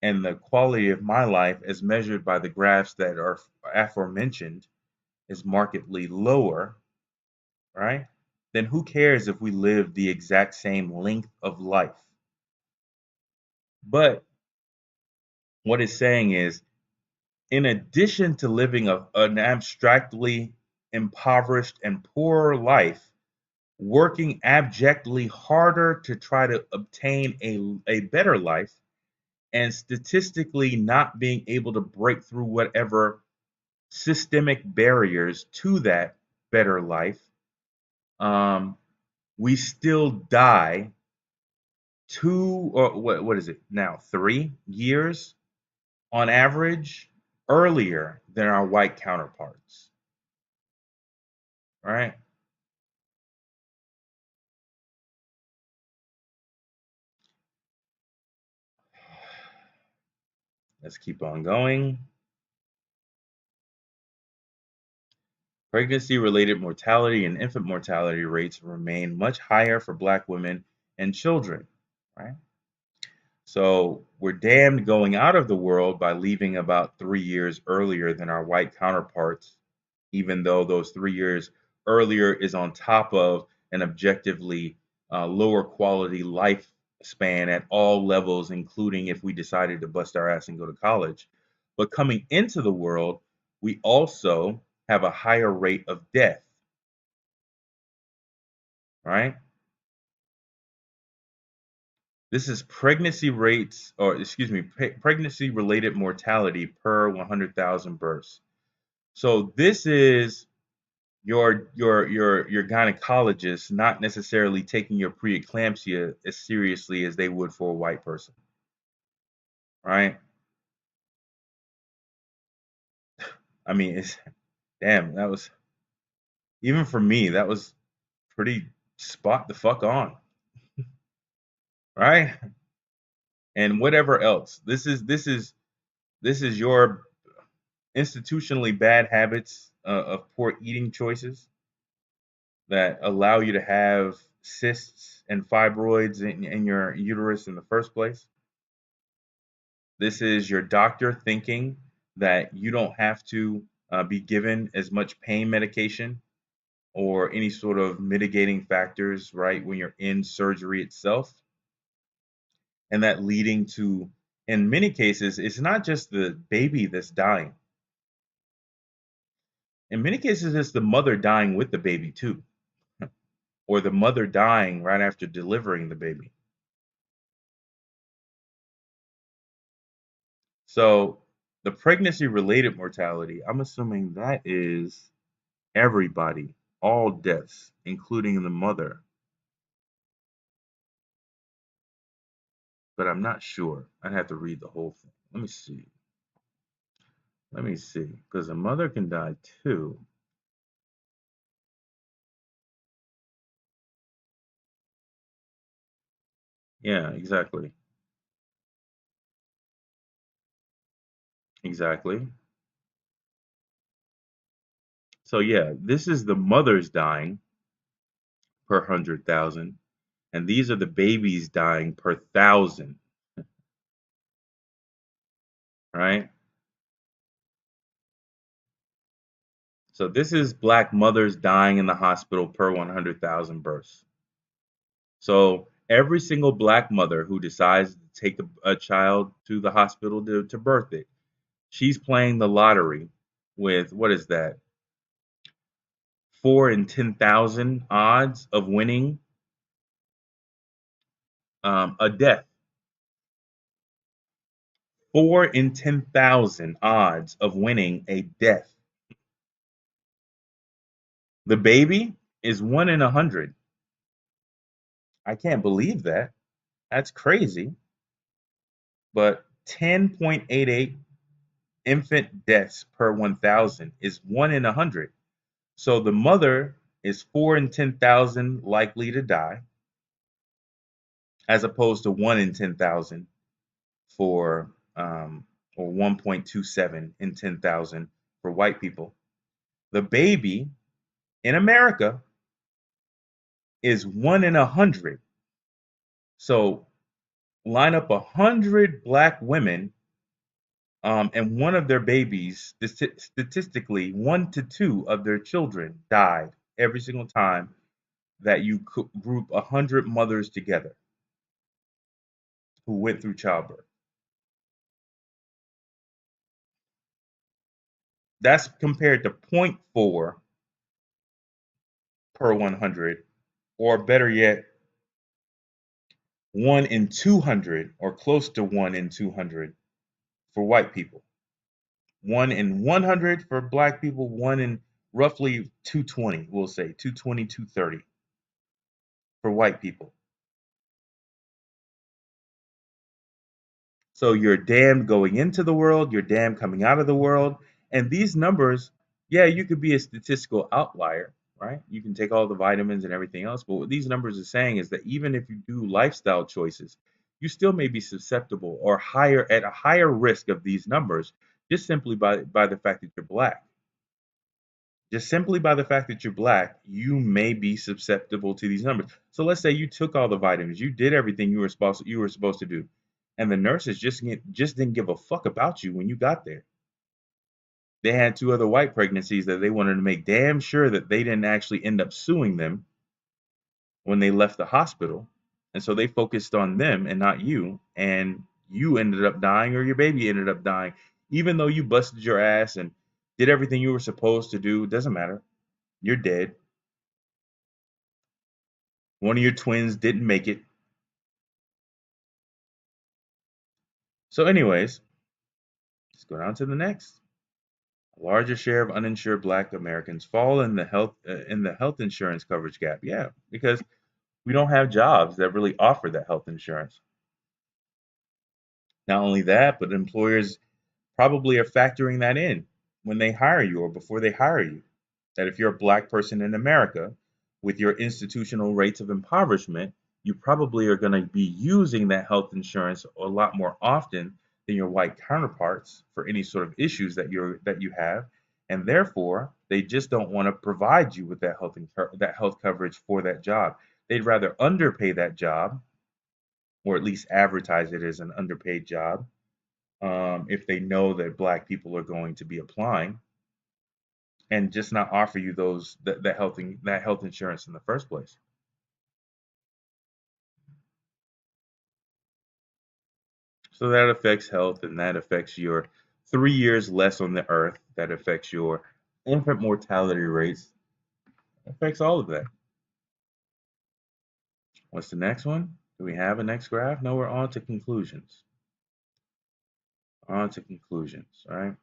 and the quality of my life as measured by the graphs that are aforementioned is markedly lower, right? Then who cares if we live the exact same length of life? But what it's saying is, in addition to living an abstractly impoverished and poorer life, working abjectly harder to try to obtain a better life, and statistically not being able to break through whatever systemic barriers to that better life, um, we still die what is it now, 3 years on average earlier than our white counterparts, right? Let's keep on going. Pregnancy-related mortality and infant mortality rates remain much higher for Black women and children, right? So we're damned going out of the world by leaving about 3 years earlier than our white counterparts, even though those 3 years earlier is on top of an objectively lower quality lifespan at all levels, including if we decided to bust our ass and go to college. But coming into the world, we also have a higher rate of death, right? This is pregnancy rates, or excuse me, pregnancy related mortality per 100,000 births. So this is your gynecologist not necessarily taking your preeclampsia as seriously as they would for a white person, right? I mean, it's damn, that was, even for me, that was pretty spot the fuck on, right? And whatever else. This is your institutionally bad habits of poor eating choices that allow you to have cysts and fibroids in your uterus in the first place. This is your doctor thinking that you don't have to be given as much pain medication or any sort of mitigating factors, right, when you're in surgery itself. And that leading to, in many cases, it's not just the baby that's dying. In many cases, it's the mother dying with the baby too, or the mother dying right after delivering the baby. So the pregnancy related mortality, I'm assuming that is everybody, all deaths, including the mother, but I'm not sure. I'd have to read the whole thing. Let me see. Let me see, because a mother can die too. Yeah, exactly. Exactly. So yeah, this is the mothers dying per 100,000, and these are the babies dying per thousand, right? So this is black mothers dying in the hospital per 100,000 births. So every single black mother who decides to take a child to the hospital to birth it, she's playing the lottery with, what is that, 4 in 10,000 odds of winning a death. 4 in 10,000 odds of winning a death. The baby is 1 in 100. I can't believe that. That's crazy. But 10.88 infant deaths per 1,000 is 1 in 100. So the mother is 4 in 10,000 likely to die, as opposed to 1 in 10,000 for, or 1.27 in 10,000 for white people. The baby in America is 1 in 100. So line up 100 black women And one of their babies, statistically, 1 to 2 of their children died every single time that you group 100 mothers together who went through childbirth. That's compared to point 0.4 per 100, or better yet, 1 in 200, or close to 1 in 200 for white people. 1 in 100 for black people, 1 in roughly 220, we'll say 220, 230 for white people. So you're damned going into the world, you're damned coming out of the world. And these numbers, yeah, you could be a statistical outlier, right? You can take all the vitamins and everything else. But what these numbers are saying is that even if you do lifestyle choices, you still may be susceptible or higher at a higher risk of these numbers just simply by the fact that you're black. Just simply by the fact that you're black, you may be susceptible to these numbers. So let's say you took all the vitamins, you did everything you were supposed to do, and the nurses just didn't give a fuck about you when you got there. They had 2 other white pregnancies that they wanted to make damn sure that they didn't actually end up suing them when they left the hospital, and so they focused on them and not you, and you ended up dying or your baby ended up dying, even though you busted your ass and did everything you were supposed to do. It doesn't matter. You're dead. One of your twins didn't make it. So, anyways, let's go down to the next. A larger share of uninsured Black Americans fall in the health insurance coverage gap. Yeah, because we don't have jobs that really offer that health insurance. Not only that, but employers probably are factoring that in when they hire you or before they hire you. That if you're a black person in America with your institutional rates of impoverishment, you probably are going to be using that health insurance a lot more often than your white counterparts for any sort of issues that you have, and therefore they just don't want to provide you with that health coverage for that job. They'd rather underpay that job, or at least advertise it as an underpaid job, if they know that black people are going to be applying, and just not offer you that health insurance in the first place. So that affects health, and that affects your 3 years less on the earth. That affects your infant mortality rates. Affects all of that. What's the next one? Do we have a next graph? No, we're on to conclusions. On to conclusions. All right.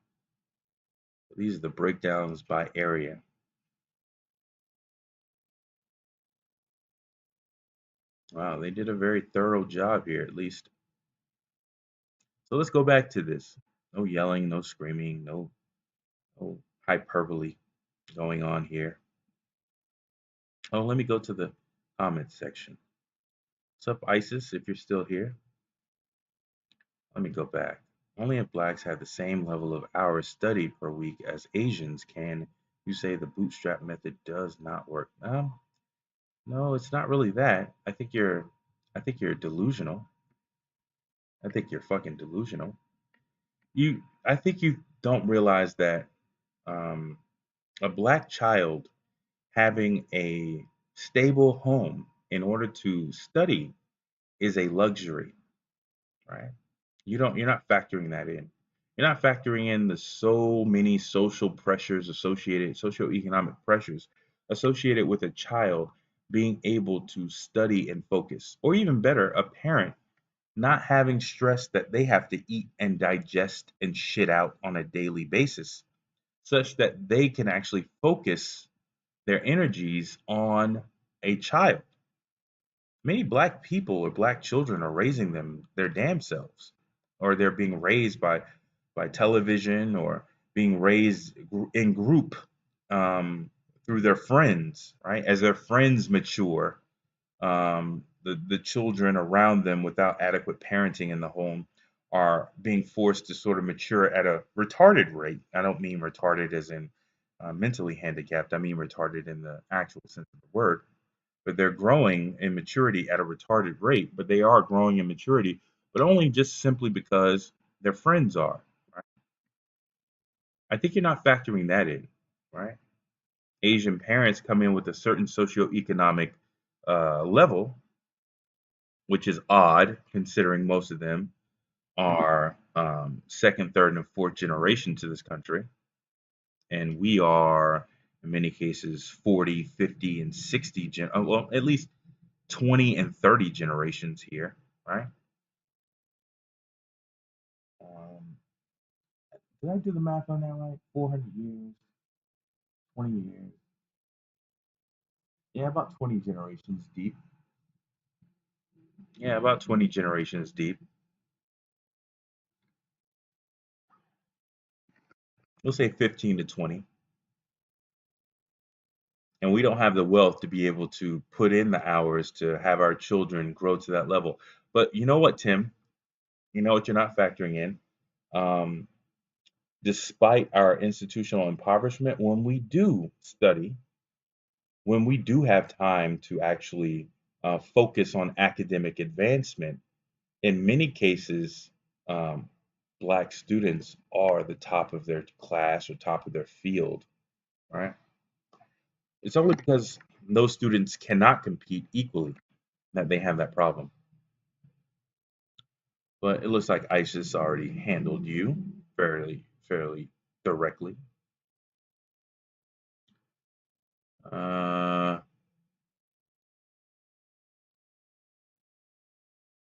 These are the breakdowns by area. Wow, they did a very thorough job here, at least. So let's go back to this. No yelling, no screaming, no hyperbole going on here. Oh, let me go to the comments section. What's up, ISIS, if you're still here? Let me go back. Only if blacks have the same level of hours studied per week as Asians can you say the bootstrap method does not work. No, it's not really that. I think you're delusional. I think you're fucking delusional. I think you don't realize that um, a black child having a stable home in order to study is a luxury, right? You're not factoring that in. You're not factoring in the so many social pressures associated, socioeconomic pressures associated with a child being able to study and focus, or even better, a parent not having stress that they have to eat and digest and shit out on a daily basis, such that they can actually focus their energies on a child. Many black people or black children are raising them their damn selves, or they're being raised by television, or being raised in group, through their friends, right? As their friends mature, the children around them without adequate parenting in the home are being forced to sort of mature at a retarded rate. I don't mean retarded as in mentally handicapped. I mean retarded in the actual sense of the word. But they're growing in maturity at a retarded rate. But they are growing in maturity, but only just simply because their friends are. I think you're not factoring that in, right? Asian parents come in with a certain socioeconomic level, which is odd considering most of them are second, third, and fourth generation to this country. And we are, in many cases, 40, 50, and 60, well, at least 20 and 30 generations here, right? Um, did I do the math on that right? 400 years, 20 years. Yeah, about 20 generations deep. Yeah, about 20 generations deep. We'll say 15 to 20. And we don't have the wealth to be able to put in the hours to have our children grow to that level. But you know what, Tim? You know what you're not factoring in? Um, Despite our institutional impoverishment, when we do study, when we do have time to actually focus on academic advancement, in many cases, um, Black students are the top of their class or top of their field, right? It's only because those students cannot compete equally that they have that problem. But it looks like ISIS already handled you fairly directly. Uh,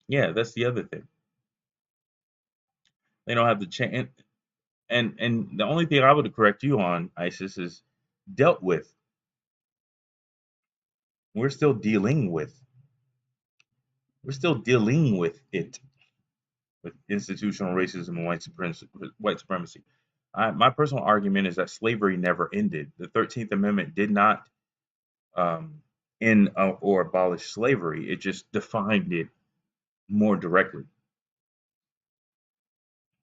yeah, that's the other thing. They don't have the chance. And the only thing I would correct you on, ISIS, is dealt with. We're still dealing with. We're still dealing with it, with institutional racism and white supremacy. White supremacy. My personal argument is that slavery never ended. The 13th Amendment did not um, end or abolish slavery. It just defined it more directly.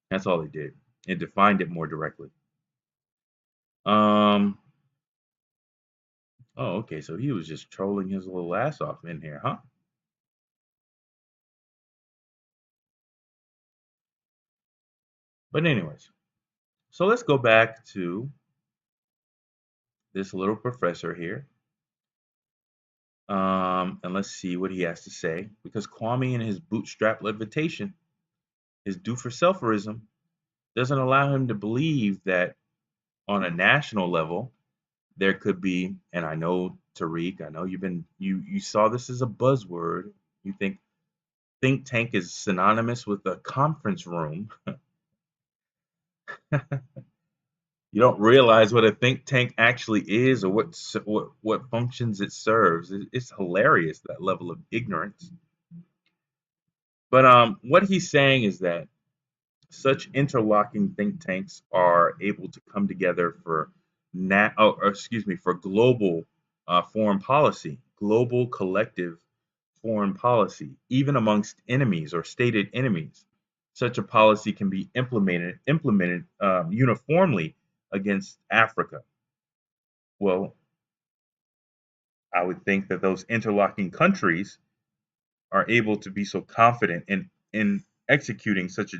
That's all it did. It defined it more directly. Um. Oh, okay. So he was just trolling his little ass off in here, huh? But anyways, so let's go back to this little professor here, and let's see what he has to say. Because Kwame, in his bootstrap levitation, his do for selferism, doesn't allow him to believe that on a national level there could be. And I know, Tariq, I know you saw this as a buzzword. You think tank is synonymous with a conference room. You don't realize what a think tank actually is or what functions it serves. It's hilarious, that level of ignorance. But what he's saying is that such interlocking think tanks are able to come together for or excuse me, for global foreign policy, global collective foreign policy, even amongst enemies or stated enemies. Such a policy can be implemented uniformly against Africa. Well, I would think that those interlocking countries are able to be so confident in executing such a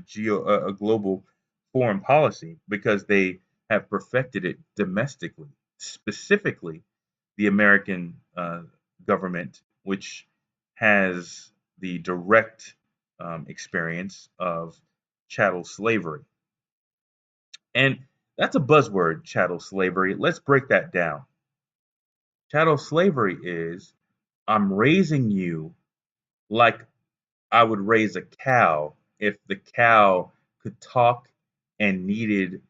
global foreign policy because they have perfected it domestically, specifically the American government, which has the direct experience of chattel slavery. And that's a buzzword, chattel slavery. Let's break that down. Chattel slavery is, I'm raising you like I would raise a cow if the cow could talk and needed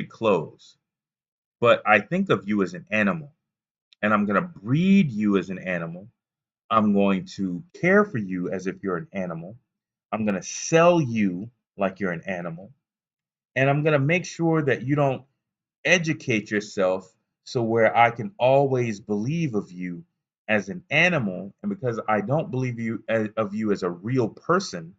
clothes. But I think of you as an animal, and I'm going to breed you as an animal. I'm going to care for you as if you're an animal. I'm going to sell you like you're an animal, and I'm going to make sure that you don't educate yourself so where I can always believe of you as an animal, and because I don't believe of you as a real person,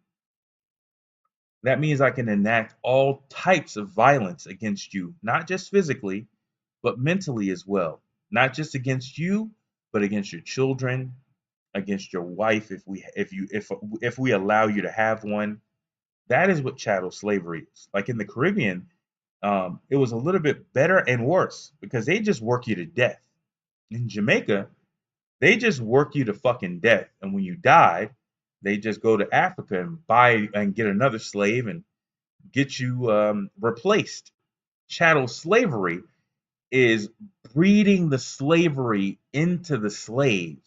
that means I can enact all types of violence against you, not just physically, but mentally as well. Not just against you, but against your children, against your wife if we allow you to have one. That is what chattel slavery is. Like in the Caribbean, it was a little bit better and worse because they just work you to death. In Jamaica, they just work you to fucking death, and when you died, they just go to Africa and buy and get another slave and get you replaced. Chattel slavery is breeding the slavery into the slave,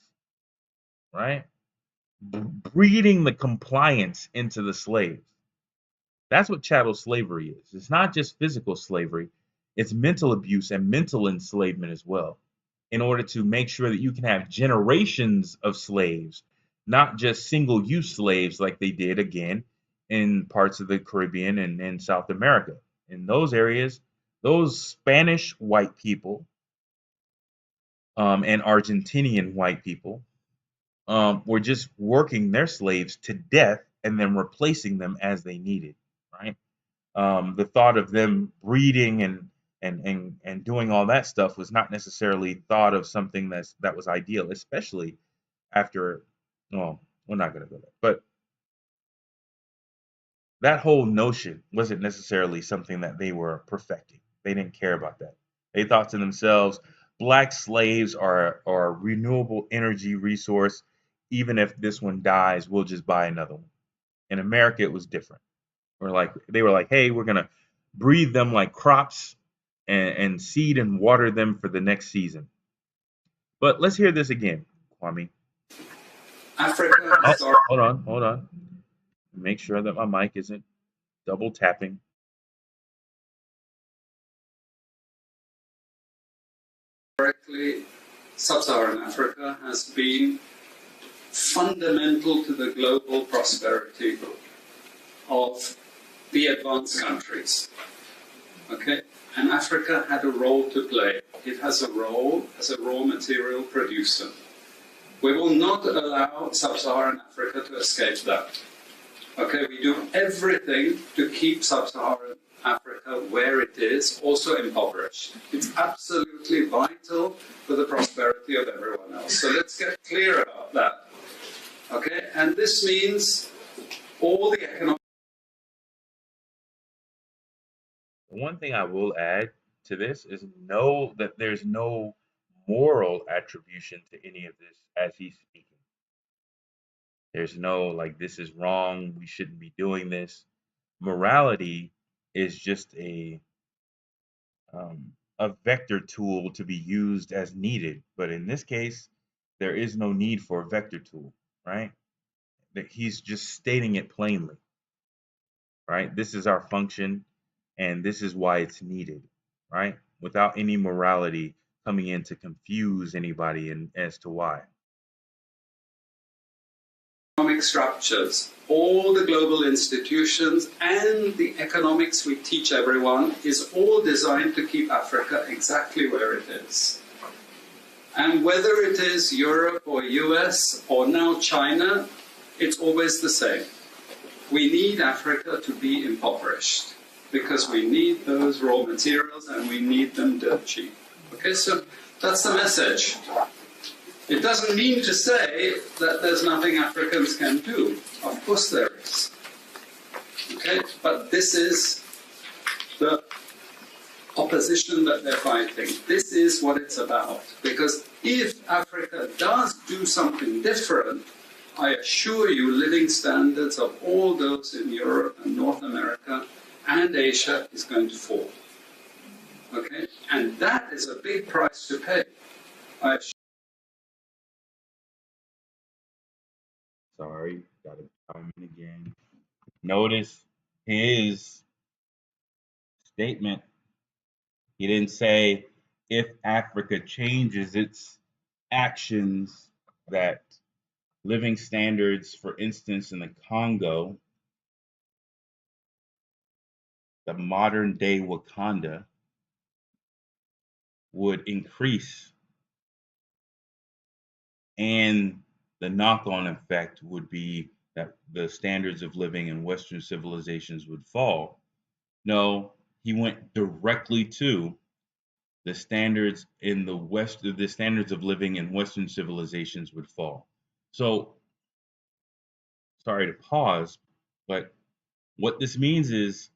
right? Breeding the compliance into the slave. That's what chattel slavery is. It's not just physical slavery, it's mental abuse and mental enslavement as well, in order to make sure that you can have generations of slaves, not just single use slaves like they did again in parts of the Caribbean and South America. In those areas, those Spanish white people and Argentinian white people were just working their slaves to death and then replacing them as they needed, right? The thought of them breeding and doing all that stuff was not necessarily thought of something that was ideal, especially after. Well, we're not going to go there, but that whole notion wasn't necessarily something that they were perfecting. They didn't care about that. They thought to themselves, black slaves are a renewable energy resource. Even if this one dies, we'll just buy another one. In America, it was different. They were like, hey, we're gonna breed them like crops and seed and water them for the next season. But let's hear this again, Kwame. Africa Oh, historically hold on. Make sure that my mic isn't double tapping. Sub-Saharan Africa has been fundamental to the global prosperity of the advanced countries. Okay? And Africa had a role to play. It has a role as a raw material producer. We will not allow Sub-Saharan Africa to escape that. Okay, we do everything to keep Sub-Saharan Africa where it is, also impoverished. It's absolutely vital for the prosperity of everyone else. So let's get clear about that. Okay, and this means all the economic. One thing I will add to this is know that there's no moral attribution to any of this as he's speaking. There's no like this is wrong, we shouldn't be doing this. Morality is just a vector tool to be used as needed. But in this case, there is no need for a vector tool, right? That he's just stating it plainly, right? This is our function and this is why it's needed, right? Without any morality coming in to confuse anybody and as to why. Structures, all the global institutions and the economics we teach everyone is all designed to keep Africa exactly where it is. And whether it is Europe or US or now China, it's always the same. We need Africa to be impoverished because we need those raw materials and we need them dirt cheap. Okay, so that's the message. It doesn't mean to say that there's nothing Africans can do. Of course there is. Okay? But this is the opposition that they're fighting. This is what it's about. Because if Africa does do something different, I assure you living standards of all those in Europe and North America and Asia is going to fall. Okay? And that is a big price to pay. Sorry, gotta chime in again. Notice his statement. He didn't say if Africa changes its actions that living standards, for instance, in the Congo, the modern day Wakanda, would increase and the knock on effect would be that the standards of living in Western civilizations would fall. No, he went directly to the standards in the standards of living in Western civilizations would fall. So, sorry to pause, but what this means is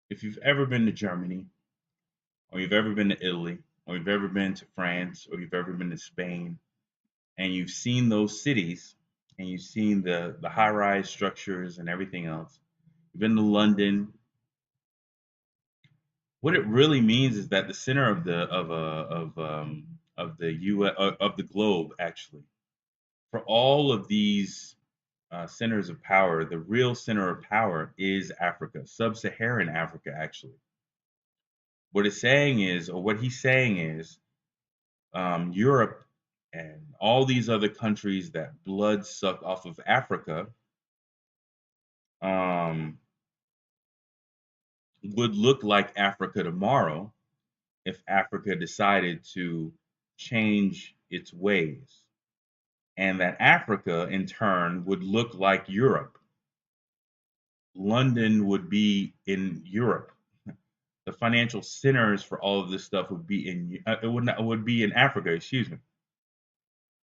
If you've ever been to Germany, or you've ever been to Italy, or you've ever been to France, or you've ever been to Spain, and you've seen those cities, and you've seen the high-rise structures and everything else, you've been to London. What it really means is that the center of the of the globe, actually, for all of these centers of power, the real center of power is Africa, sub-Saharan Africa, actually. What it's saying is, or what he's saying is, Europe and all these other countries that blood suck off of Africa um, would look like Africa tomorrow if Africa decided to change its ways. And that Africa, in turn, would look like Europe. London would be in Europe. The financial centers for all of this stuff would be in it would be in Africa, excuse me.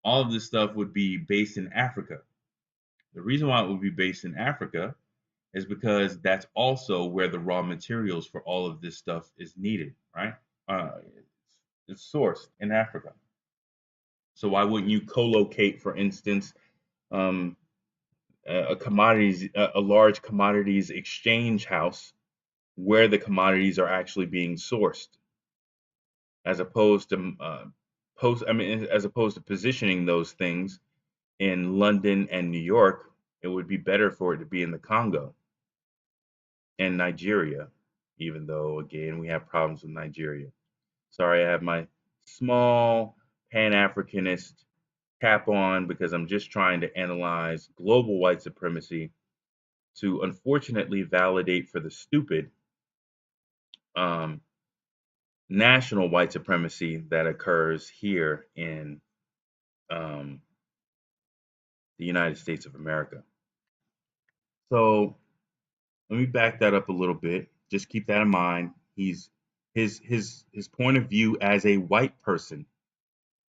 All of this stuff would be based in Africa. The reason why it would be based in Africa is because that's also where the raw materials for all of this stuff is needed, right? It's sourced in Africa. So why wouldn't you co-locate, for instance, um, a large commodities exchange house where the commodities are actually being sourced, as opposed to as opposed to positioning those things in London and New York. It would be better for it to be in the Congo and Nigeria, even though again we have problems with Nigeria. Sorry, I have my small Pan Africanist cap on because I'm just trying to analyze global white supremacy to unfortunately validate for the stupid um, national white supremacy that occurs here in um, the United States of America. So let me back that up a little bit. Just keep that in mind. His point of view as a white person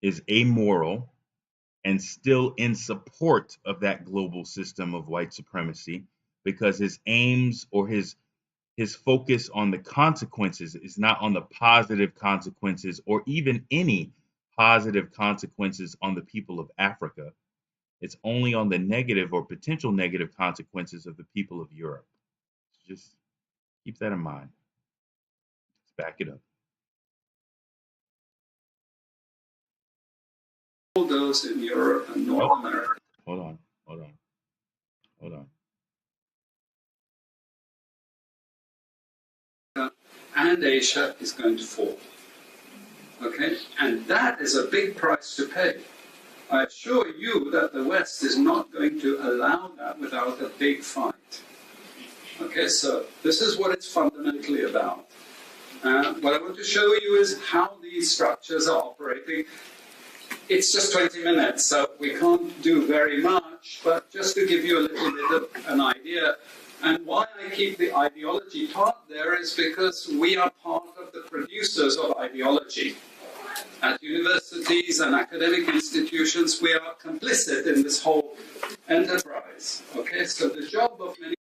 is amoral and still in support of that global system of white supremacy because his aims or his focus on the consequences is not on the positive consequences or even any positive consequences on the people of Africa. It's only on the negative or potential negative consequences of the people of Europe. Just keep that in mind. Just back it up. All those in Europe and North Oh, America hold on, hold on, hold on. and Asia is going to fall. Okay? And that is a big price to pay. I assure you that the West is not going to allow that without a big fight. Okay, so this is what it's fundamentally about. What I want to show you is how these structures are operating. It's just 20 minutes, so we can't do very much, but just to give you a little bit of an idea. And why I keep the ideology part there is because we are part of the producers of ideology. At universities and academic institutions, we are complicit in this whole enterprise. Okay, so the job of many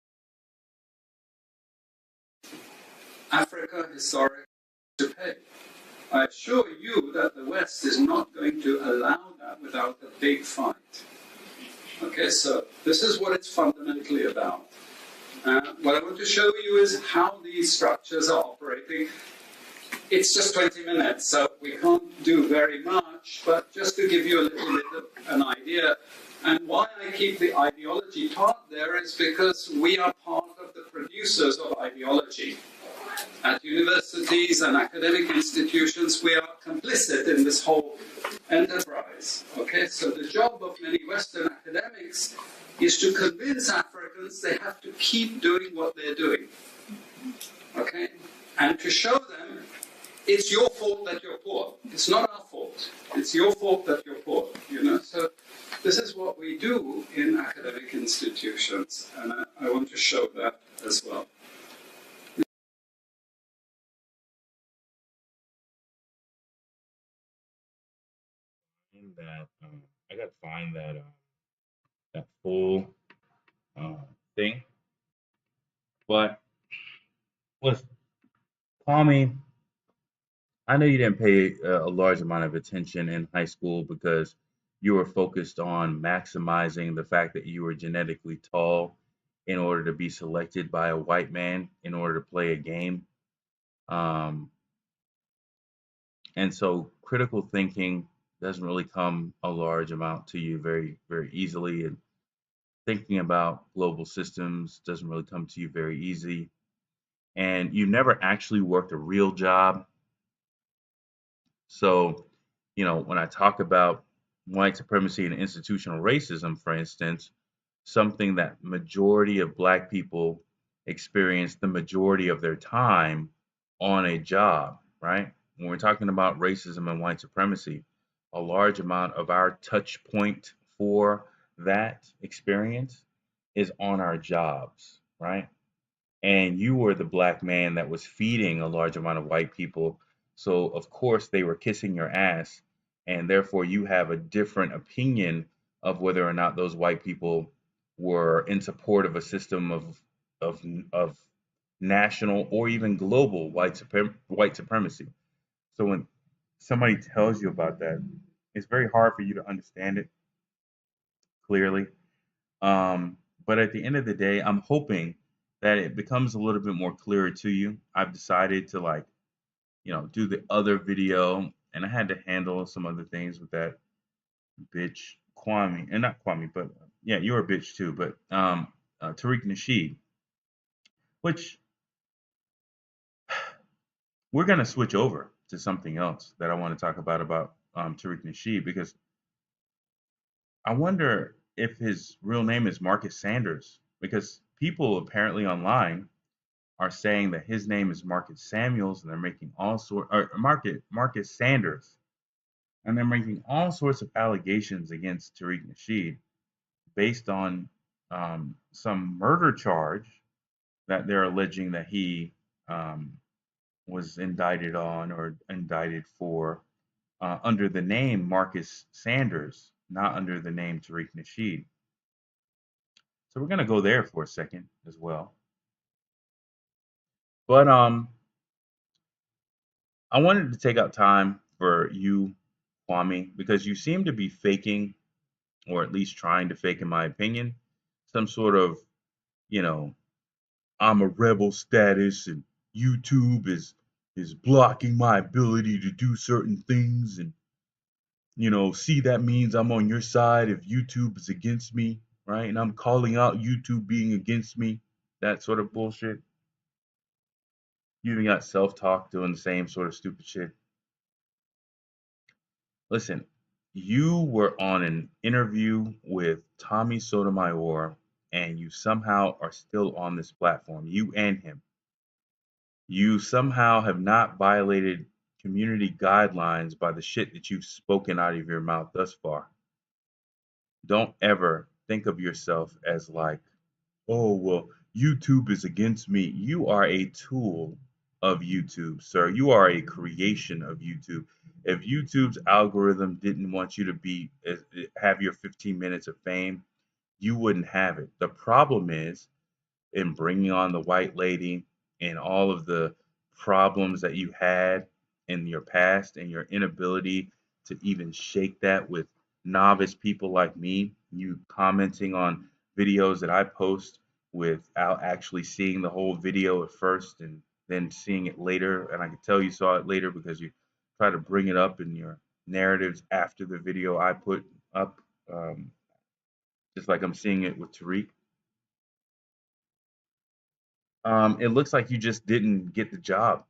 Africa historically to pay. I assure you that the West is not going to allow that without a big fight. Okay, so this is what it's fundamentally about. What I want to show you is how these structures are operating. It's just 20 minutes, so we can't do very much, but just to give you a little bit of an idea. And why I keep the ideology part there is because we are part of the producers of ideology. At universities and academic institutions, we are complicit in this whole enterprise. Okay, so the job of many Western academics is to convince Africans they have to keep doing what they're doing. Okay, and to show them it's your fault that you're poor. It's not our fault. It's your fault that you're poor. You know, so this is what we do in academic institutions, and I want to show that as well. In that I got to find that full uh, thing. But listen, Kwame, I know you didn't pay a large amount of attention in high school because you were focused on maximizing the fact that you were genetically tall in order to be selected by a white man in order to play a game. Um, and so critical thinking doesn't really come a large amount to you very, very easily. And thinking about global systems doesn't really come to you very easy. And you never actually worked a real job. So, when I talk about white supremacy and institutional racism, for instance, something that majority of black people experience the majority of their time on a job, right? When we're talking about racism and white supremacy, a large amount of our touch point for that experience is on our jobs, right? And you were the black man that was feeding a large amount of white people. So, of course, they were kissing your ass, and therefore you have a different opinion of whether or not those white people were in support of a system of of national or even global white supremacy. So when somebody tells you about that, it's very hard for you to understand it clearly. Um, but at the end of the day, I'm hoping that it becomes a little bit more clearer to you. I've decided to do the other video, and I had to handle some other things with that bitch Kwame, and not Kwame, but yeah, you're a bitch too. But Tariq Nasheed, which we're gonna switch over to something else that I want to talk about Tariq Nasheed because I wonder if his real name is Marcus Sanders because people apparently online are saying that his name is Marcus Samuels, and they're making all sort or Marcus Sanders, and they're making all sorts of allegations against Tariq Nasheed based on some murder charge that they're alleging that he um, was indicted on or indicted for under the name Marcus Sanders, not under the name Tariq Nasheed. So we're gonna go there for a second as well. But I wanted to take out time for you, Kwame, because you seem to be faking, or at least trying to fake, in my opinion, some sort of, you know, I'm a rebel status, and YouTube is blocking my ability to do certain things, and see that means I'm on your side if YouTube is against me, right? And I'm calling out YouTube being against me, that sort of bullshit. You even got self-talk doing the same sort of stupid shit. Listen, you were on an interview with Tommy Sotomayor, and you somehow are still on this platform, you and him. You somehow have not violated community guidelines by the shit that you've spoken out of your mouth thus far. Don't ever think of yourself as like, oh, well, YouTube is against me. You are a tool of YouTube, sir. You are a creation of YouTube. If YouTube's algorithm didn't want you to have your 15 minutes of fame, you wouldn't have it. The problem is in bringing on the white lady and all of the problems that you had in your past and your inability to even shake that with novice people like me, you commenting on videos that I post without actually seeing the whole video at first and then seeing it later. And I can tell you saw it later because you try to bring it up in your narratives after the video I put up, um, just like I'm seeing it with Tariq. It looks like you just didn't get the job.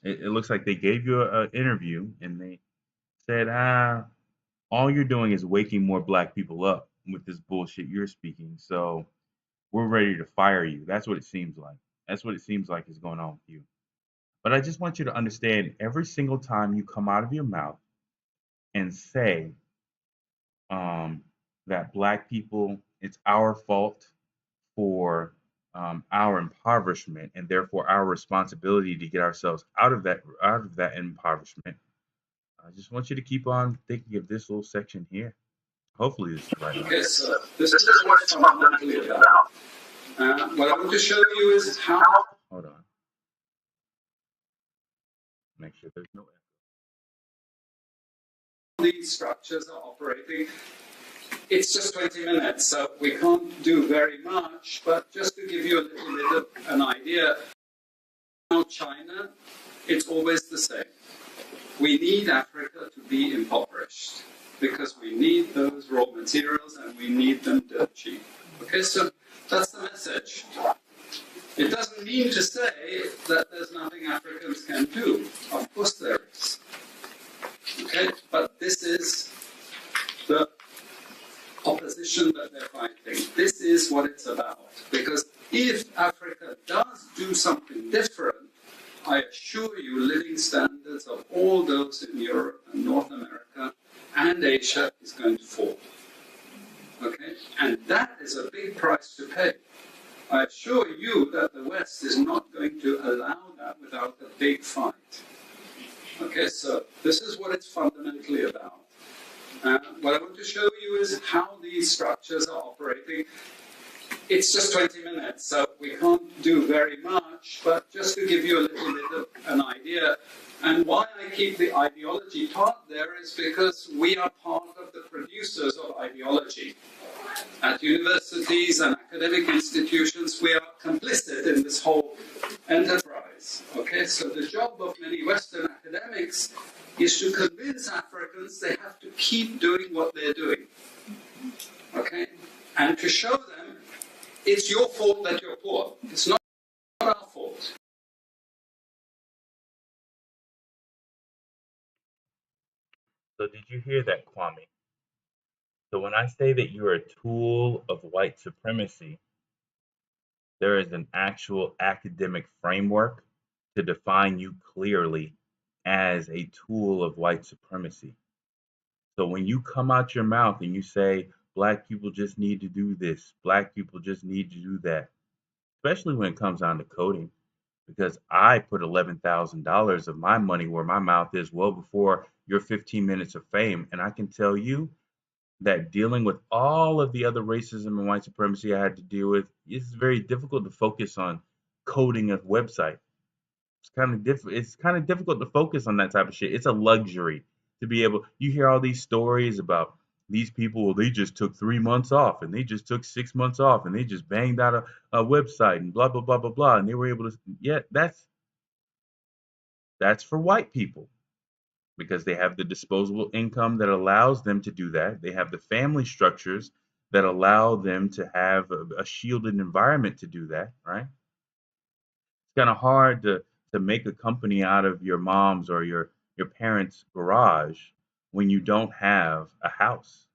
It looks like they gave you an interview and they said, all you're doing is waking more black people up with this bullshit you're speaking. So we're ready to fire you. That's what it seems like. That's what it seems like is going on with you. But I just want you to understand every single time you come out of your mouth and say um, that black people, it's our fault for our impoverishment and therefore our responsibility to get ourselves out of that impoverishment. I just want you to keep on thinking of this little section here. Hopefully, this is the right one. Okay, so this is what it's fundamentally about. What I want to show you is how Hold on. Make sure there's no echo. These structures are operating. It's just 20 minutes, so we can't do very much, but just to give you a little bit of an idea, now China, it's always the same. We need Africa to be impoverished because we need those raw materials and we need them dirt cheap. Okay, so that's the message. It doesn't mean to say that there's nothing Africans can do. Of course there is. Okay, but this is the opposition that they're fighting. This is what it's about. Because if Africa does do something different, I assure you living standards of all those in Europe and North America and Asia is going to fall. Okay? And that is a big price to pay. I assure you that the West is not going to allow that without a big fight. Okay, so this is what it's fundamentally about. What I want to show you is how these structures are operating. It's just 20 minutes, so we can't do very much, but just to give you a little bit of an idea. And why I keep the ideology part there is because we are part of the producers of ideology. At universities and academic institutions, we are complicit in this whole enterprise. Okay, so the job of many Western academics is to convince Africans they have to keep doing what they're doing. Okay, and to show them it's your fault that you're poor. It's not our fault. So did you hear that, Kwame? So when I say that you're a tool of white supremacy, there is an actual academic framework to define you clearly as a tool of white supremacy. So when you come out your mouth and you say black people just need to do this, black people just need to do that, especially when it comes down to coding, because I put $11,000 of my money where my mouth is well before your 15 minutes of fame. And I can tell you that dealing with all of the other racism and white supremacy I had to deal with, it's very difficult to focus on coding a website. It's kind of difficult to focus on that type of shit. It's a luxury to be able. You hear all these stories about these people. Well, they just took 3 months off, and they just took 6 months off, and they just banged out a website, and blah blah blah blah blah, and they were able to. Yeah, that's for white people because they have the disposable income that allows them to do that. They have the family structures that allow them to have a shielded environment to do that, right? It's kind of hard to make a company out of your mom's or your parents' garage when you don't have a house.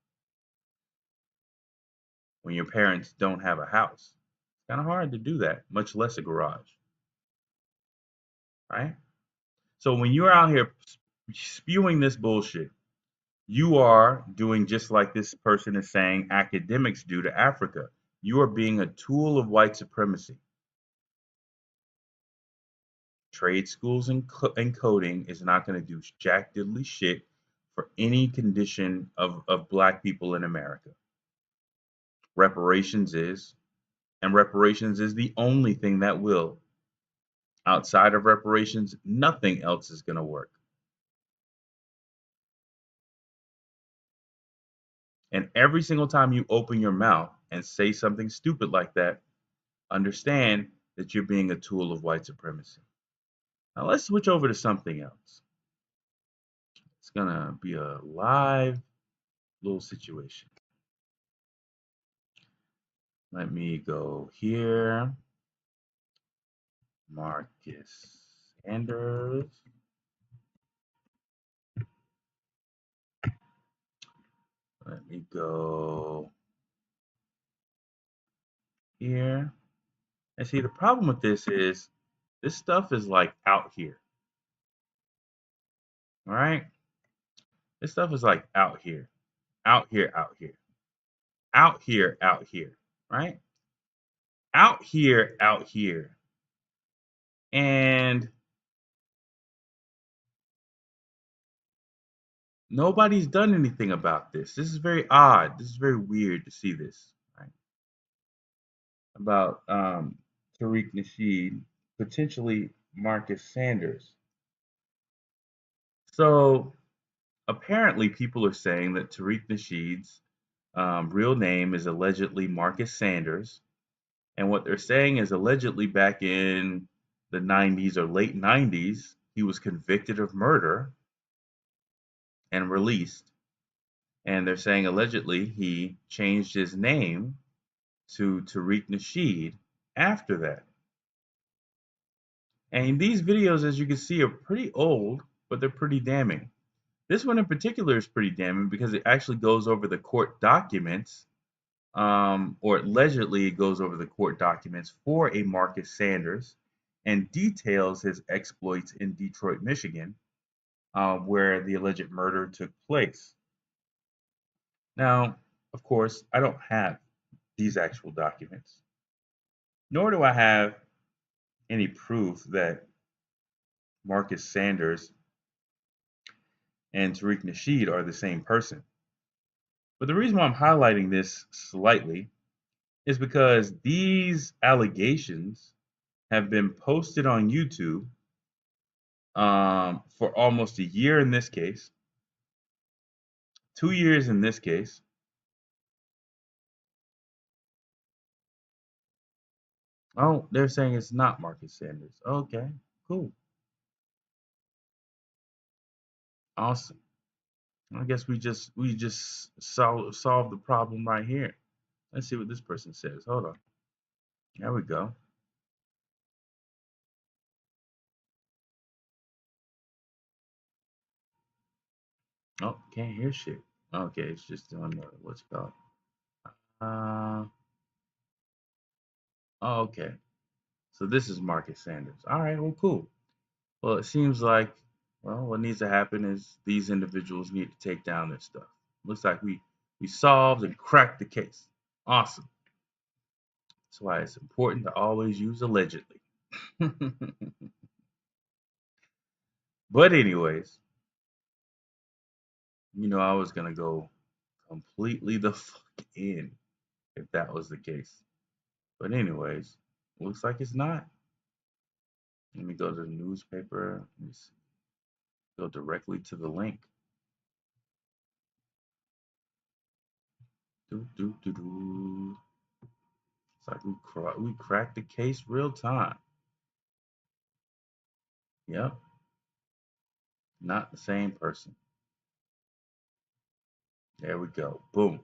When your parents don't have a house, it's kind of hard to do that, much less a garage, right? So when you're out here spewing this bullshit, you are doing just like this person is saying academics do to Africa. You are being a tool of white supremacy. Trade schools and coding is not going to do jack diddly shit for any condition of black people in America. Reparations is, and reparations is the only thing that will. Outside of reparations, nothing else is going to work. And every single time you open your mouth and say something stupid like that, understand that you're being a tool of white supremacy. Now let's switch over to something else. It's going to be a live little situation. Let me go here. Marcus Sanders. Let me go here. And see, the problem with this is this stuff is like out here. All right? This stuff is like out here, out here, out here, out here, out here, right? Out here, out here. And nobody's done anything about this. This is very odd. This is very weird to see this, right? About Tariq Nasheed, potentially Marcus Sanders. So apparently, people are saying that Tariq Nasheed's real name is allegedly Marcus Sanders. And what they're saying is allegedly back in the 90s or late 90s, he was convicted of murder and released. And they're saying allegedly he changed his name to Tariq Nasheed after that. And these videos, as you can see, are pretty old, but they're pretty damning. This one in particular is pretty damning because it actually goes over the court documents, or allegedly it goes over the court documents for a Marcus Sanders and details his exploits in Detroit, Michigan, where the alleged murder took place. Now, of course, I don't have these actual documents, nor do I have any proof that Marcus Sanders and Tariq Nasheed are the same person. But the reason why I'm highlighting this slightly is because these allegations have been posted on YouTube for almost a year in this case, 2 years in this case. Oh, they're saying it's not Marcus Sanders. Okay, cool, awesome. I guess we just solved the problem right here. Let's see what this person says. Hold on. There we go. Oh, can't hear shit. Okay, it's just doing the what's it called. Uh, oh, okay. So this is Marcus Sanders. All right, well, cool. Well, it seems like, well, what needs to happen is these individuals need to take down their stuff. Looks like we solved and cracked the case. Awesome. That's why it's important to always use allegedly. But anyways, I was gonna go completely the fuck in if that was the case. But anyways, looks like it's not. Let me go to the newspaper. Let me see. Go directly to the link. Do do do do. It's like we cracked the case real time. Yep, not the same person. There we go. Boom.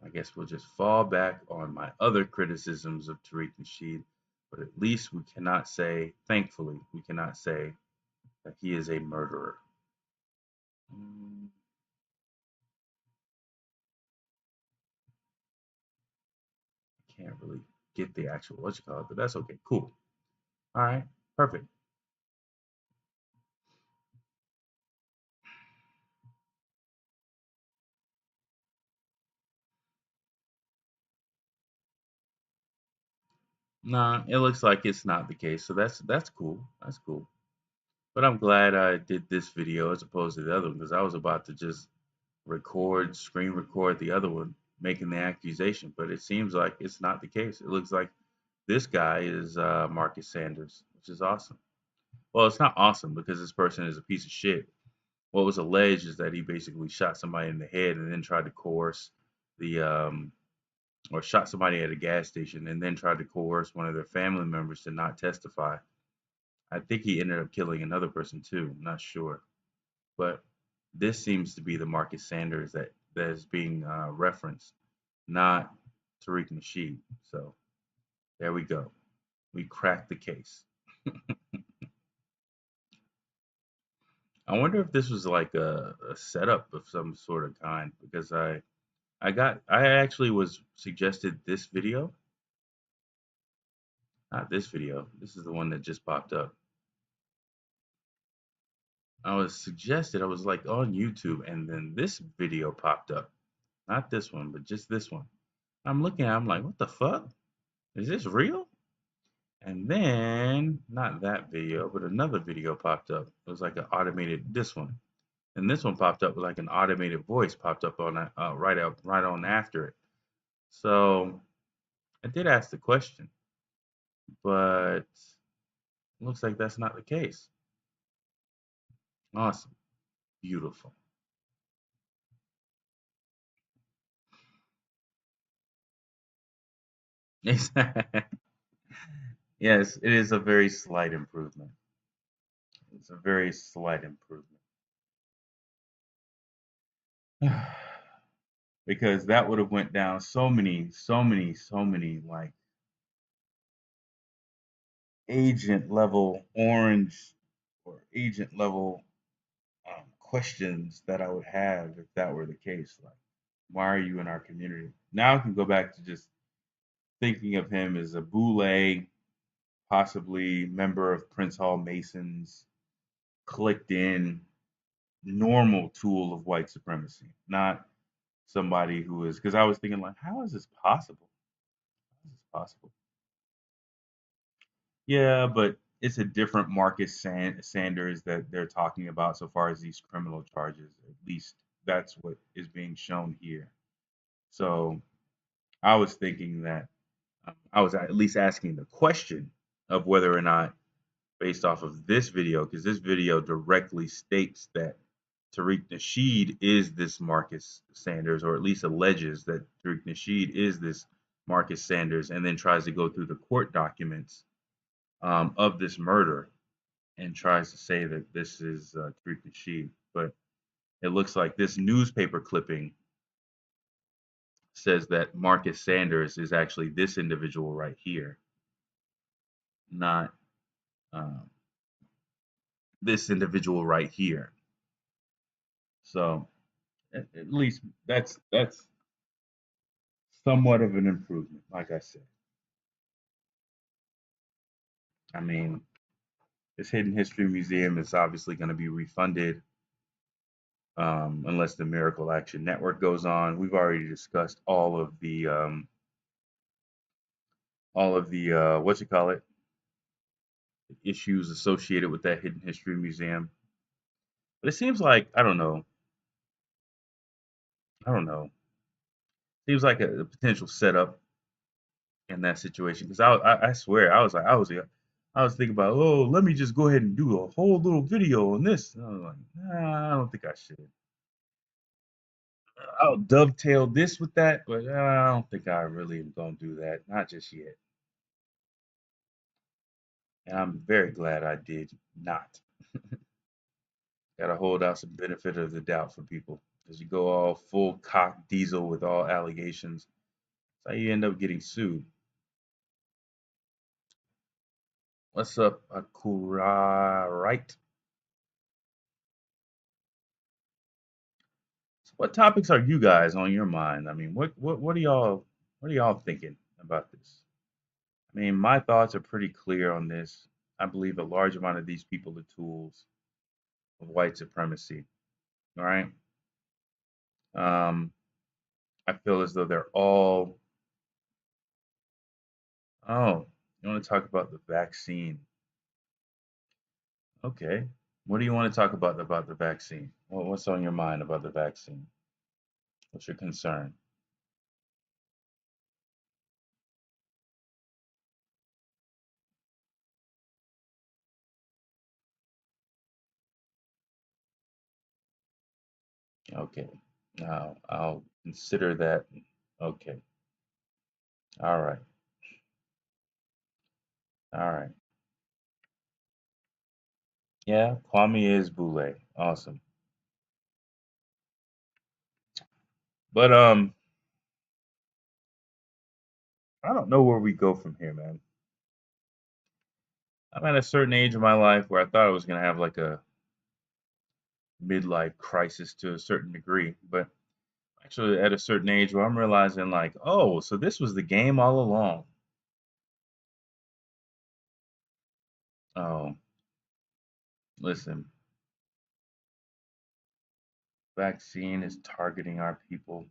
I guess we'll just fall back on my other criticisms of Tariq Nasheed, but at least we cannot say, thankfully, we cannot say that he is a murderer. Mm, can't really get the actual what you call it, but that's okay. Cool. All right. Perfect. Nah, it looks like it's not the case, so that's cool. That's cool. But I'm glad I did this video as opposed to the other one because I was about to just screen record the other one, making the accusation. But it seems like it's not the case. It looks like this guy is Marcus Sanders, which is awesome. Well, it's not awesome because this person is a piece of shit. What was alleged is that he basically shot somebody in the head and then tried to coerce the or shot somebody at a gas station and then tried to coerce one of their family members to not testify. I think he ended up killing another person too. I'm not sure, but this seems to be the Marcus Sanders that is being referenced, not Tariq Nasheed. So there we go. We cracked the case. I wonder if this was like a setup of some sort of kind because I actually was suggested this video, not this video. This is the one that just popped up. I was suggested I was like on YouTube and then this video popped up. Not this one, but just this one. I'm looking at it, I'm like, what the fuck? Is this real? And then not that video, but another video popped up. It was like an automated this one. And this one popped up with like an automated voice popped up on that right on after it. So I did ask the question, but it looks like that's not the case. Awesome. Beautiful. Yes, it is a very slight improvement. It's a very slight improvement. Because that would have went down so many like agent level orange or agent level questions that I would have if that were the case. Like, why are you in our community? Now I can go back to just thinking of him as a boule, possibly member of Prince Hall Masons, clicked in, normal tool of white supremacy, not somebody who is, because I was thinking like, how is this possible? How is this possible? Yeah, but it's a different Sanders that they're talking about so far as these criminal charges. At least that's what is being shown here. So I was thinking that I was at least asking the question of whether or not, based off of this video, because this video directly states that Tariq Nasheed is this Marcus Sanders, or at least alleges that Tariq Nasheed is this Marcus Sanders, and then tries to go through the court documents of this murder and tries to say that this is Tariq Nasheed. But it looks like this newspaper clipping says that Marcus Sanders is actually this individual right here, not um, this individual right here. So at least that's somewhat of an improvement. Like I said, I mean, this Hidden History Museum is obviously going to be refunded unless the Miracle Action Network goes on. We've already discussed all of the what you call it issues associated with that Hidden History Museum. But it seems like I don't know. Seems like a potential setup in that situation because I swear I was thinking about, oh, let me just go ahead and do a whole little video on this. And I was like, nah, I don't think I should. I'll dovetail this with that, but I don't think I really am gonna do that. Not just yet. And I'm very glad I did not. Gotta hold out some benefit of the doubt for people. Because you go all full cock diesel with all allegations, that's how you end up getting sued. What's up, Akura? Right? So what topics are you guys on your mind? I mean, what are y'all thinking about this? I mean, my thoughts are pretty clear on this. I believe a large amount of these people are tools of white supremacy. All right. Um, I feel as though they're all. Oh, you want to talk about the vaccine? Okay. What do you want to talk about the vaccine? What's on your mind about the vaccine? What's your concern? Okay. Now I'll consider that. Okay. All right. All right. Yeah, Kwame is Boule. Awesome. But I don't know where we go from here, man. I'm at a certain age of my life where I thought I was gonna have like a midlife crisis to a certain degree, but actually at a certain age where I'm realizing like, oh, so this was the game all along. Oh, listen, vaccine is targeting our people.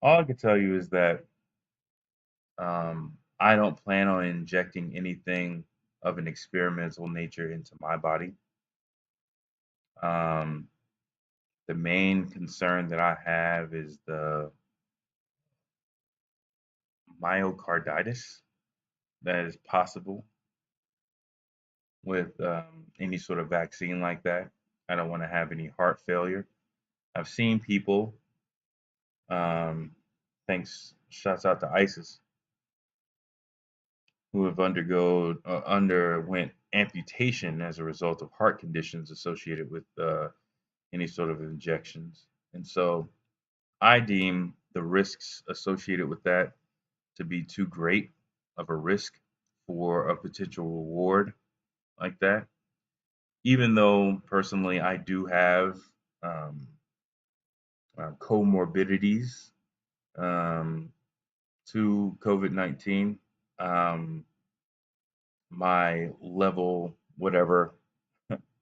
All I can tell you is that I don't plan on injecting anything of an experimental nature into my body. Um, the main concern that I have is the myocarditis that is possible with any sort of vaccine like that. I don't want to have any heart failure. I've seen people, thanks, shouts out to ISIS, who have underwent amputation as a result of heart conditions associated with any sort of injections. And so I deem the risks associated with that to be too great of a risk for a potential reward like that. Even though personally I do have um, comorbidities um, to COVID-19, um, my level, whatever,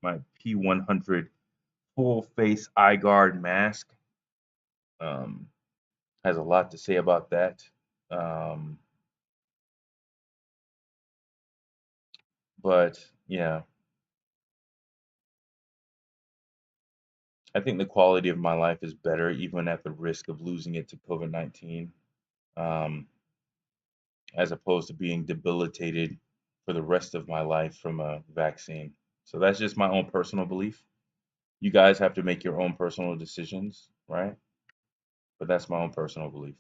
my P100 full face eye guard mask um, has a lot to say about that. Um, but yeah, I think the quality of my life is better, even at the risk of losing it to COVID 19, um, as opposed to being debilitated for the rest of my life from a vaccine. So that's just my own personal belief. You guys have to make your own personal decisions, right? But that's my own personal belief.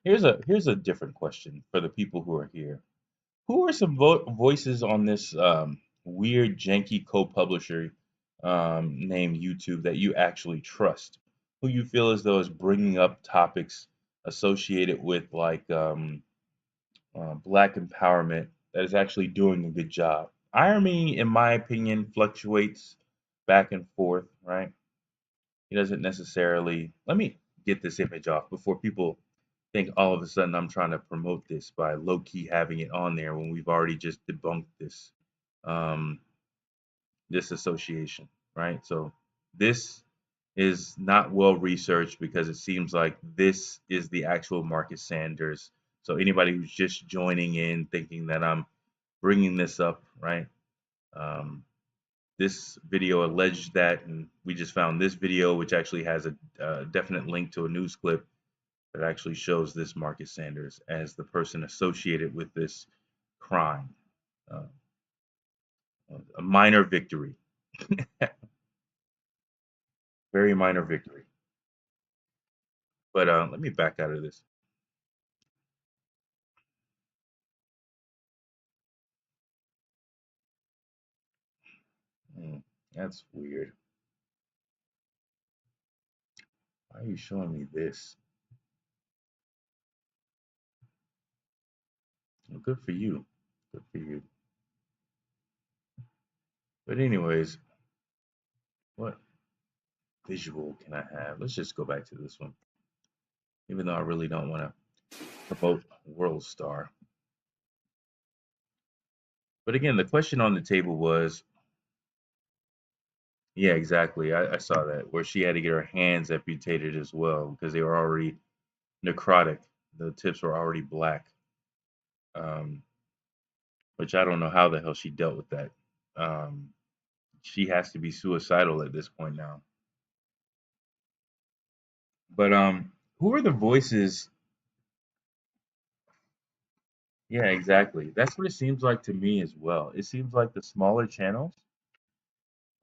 Here's a different question for the people who are here. Who are some voices on this weird, janky co-publisher named YouTube that you actually trust? Who you feel as though is bringing up topics associated with like black empowerment that is actually doing a good job? Irony, in my opinion, fluctuates back and forth, right? He doesn't necessarily. Let me get this image off before people think all of a sudden I'm trying to promote this by low key having it on there when we've already just debunked um, this association, right? So this is not well researched because it seems like this is the actual Marcus Sanders. So anybody who's just joining in thinking that I'm bringing this up, right? Um, this video alleged that, and we just found this video, which actually has a definite link to a news clip that actually shows this Marcus Sanders as the person associated with this crime. Uh, a minor victory, very minor victory. But let me back out of this. Hmm, that's weird. Why are you showing me this? Well, good for you. Good for you. But anyways, what visual can I have? Let's just go back to this one, even though I really don't want to promote World Star. But again, the question on the table was, yeah, exactly. I saw that where she had to get her hands amputated as well because they were already necrotic. The tips were already black, um, which I don't know how the hell she dealt with that. Um, she has to be suicidal at this point now. But who are the voices? Yeah, exactly. That's what it seems like to me as well. It seems like the smaller channels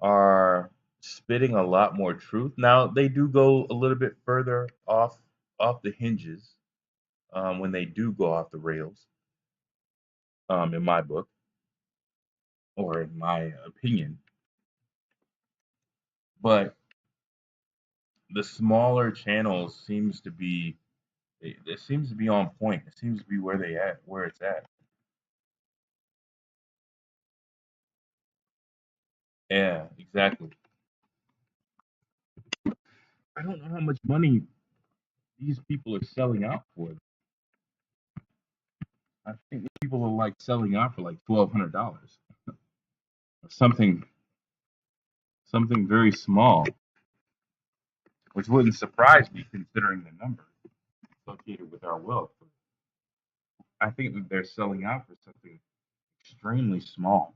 are spitting a lot more truth. Now they do go a little bit further off the hinges when they do go off the rails, in my book or in my opinion. But the smaller channels seems to be it seems to be on point. It seems to be where it's at. Yeah, exactly. I don't know how much money these people are selling out for. I think these people are like selling out for like $1,200. Something something very small, which wouldn't surprise me considering the number associated with our wealth. I think that they're selling out for something extremely small.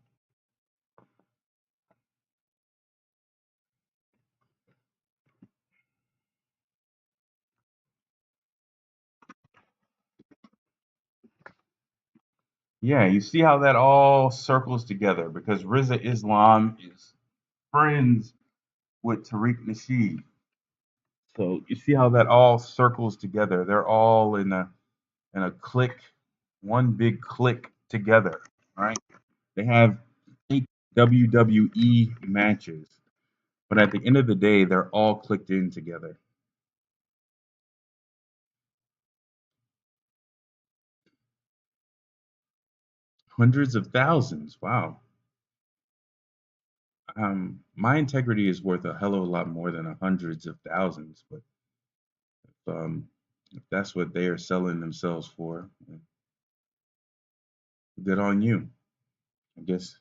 Yeah, you see how that all circles together because Riza Islam is friends with Tariq Nasheed. So you see how that all circles together. They're all in a clique, one big clique together, right? They have fake WWE matches, but at the end of the day, they're all clicked in together. Hundreds of thousands. Wow. My integrity is worth a hell of a lot more than hundreds of thousands, but if that's what they are selling themselves for, good on you. I guess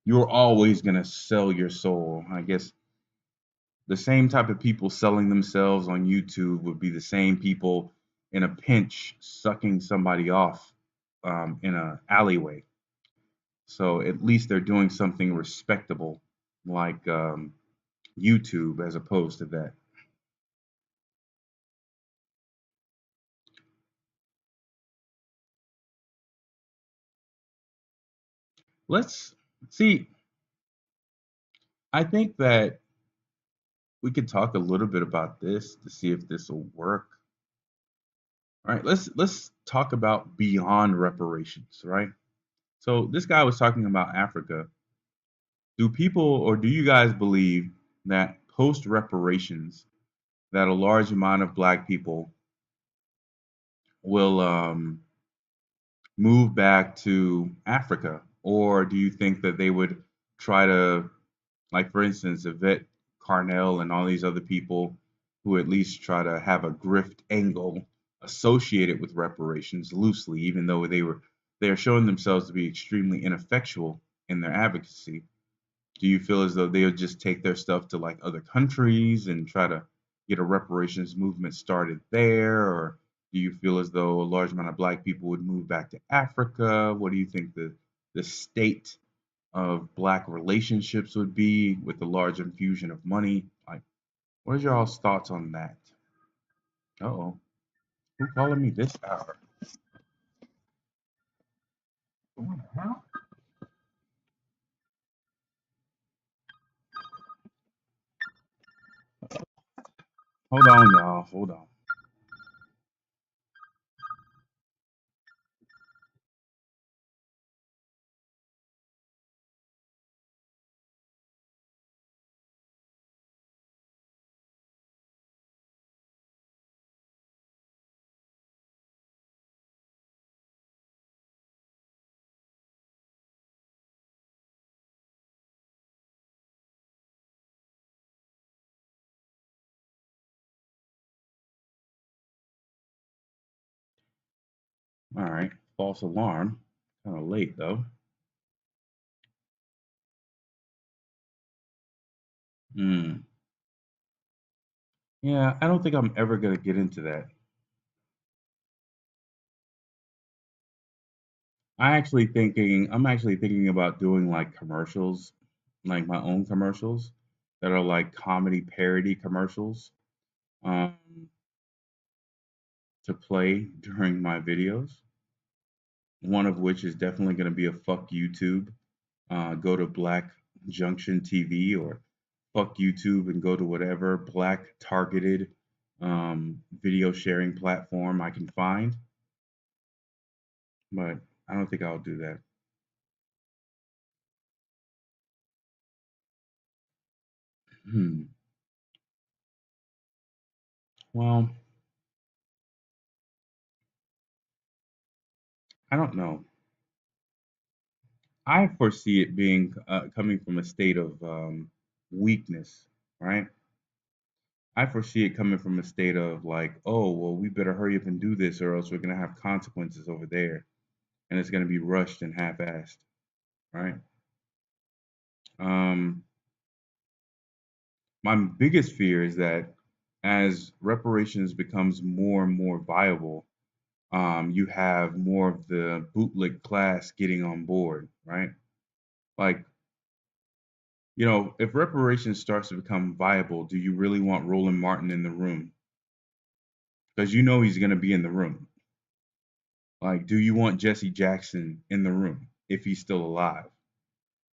you're always gonna sell your soul. I guess the same type of people selling themselves on YouTube would be the same people in a pinch sucking somebody off in a alleyway. So at least they're doing something respectable, like YouTube, as opposed to that. Let's see. I think that we could talk a little bit about this to see if this will work. All right, let's talk about beyond reparations, right? So this guy was talking about Africa. Do people or do you guys believe that post reparations that a large amount of black people will move back to Africa? Or do you think that they would try to, like for instance, Yvette Carnell and all these other people who at least try to have a grift angle associated with reparations loosely, even though they are showing themselves to be extremely ineffectual in their advocacy? Do you feel as though they'll just take their stuff to like other countries and try to get a reparations movement started there? Or do you feel as though a large amount of black people would move back to Africa? What do you think the state of black relationships would be with the large infusion of money? Like, what are y'all's thoughts on that? Uh-oh. Who calling me this hour? What the hell? Hold on, y'all. Hold on. All right. False alarm. Kind of late though. Hmm. Yeah, I don't think I'm ever gonna get into that. I'm actually thinking about doing like commercials, like my own commercials that are like comedy parody commercials, um, to play during my videos. One of which is definitely going to be a fuck YouTube. Go to Black Junction TV or fuck YouTube and go to whatever black targeted video sharing platform I can find. But I don't think I'll do that. Hmm. Well, I don't know. I foresee it being coming from a state of weakness, right? I foresee it coming from a state of like, oh, well, we better hurry up and do this, or else we're gonna have consequences over there, and it's gonna be rushed and half-assed, right? Um, my biggest fear is that as reparations becomes more and more viable, you have more of the bootleg class getting on board, right? Like, if reparations starts to become viable, do you really want Roland Martin in the room? Because you know he's going to be in the room. Like, do you want Jesse Jackson in the room if he's still alive?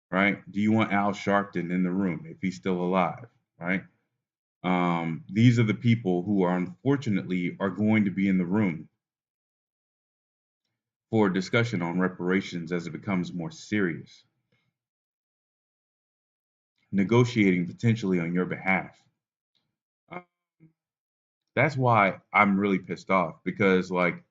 Right? Do you want Al Sharpton in the room if he's still alive? Right? These are the people who are unfortunately are going to be in the room for a discussion on reparations as it becomes more serious, negotiating potentially on your behalf. Uh, that's why I'm really pissed off because, like,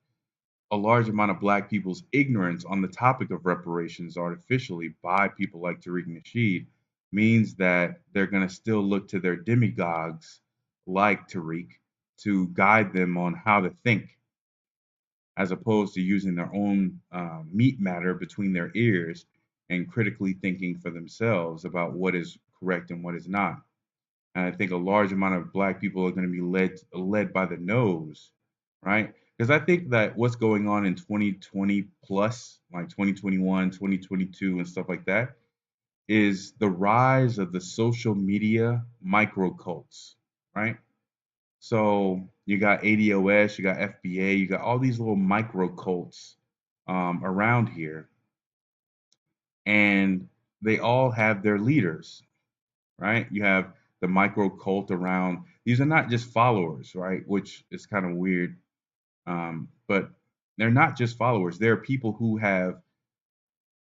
a large amount of Black people's ignorance on the topic of reparations artificially by people like Tariq Nasheed means that they're going to still look to their demagogues like Tariq to guide them on how to think, as opposed to using their own meat matter between their ears and critically thinking for themselves about what is correct and what is not. And I think a large amount of Black people are going to be led by the nose, right? Because I think that what's going on in 2020 plus, like 2021, 2022, and stuff like that, is the rise of the social media micro cults, right? So you got ADOS, you got FBA, you got all these little micro cults around here, and they all have their leaders, right? You have the micro cult around. These are not just followers, right? Which is kind of weird, but they're not just followers. They're people who have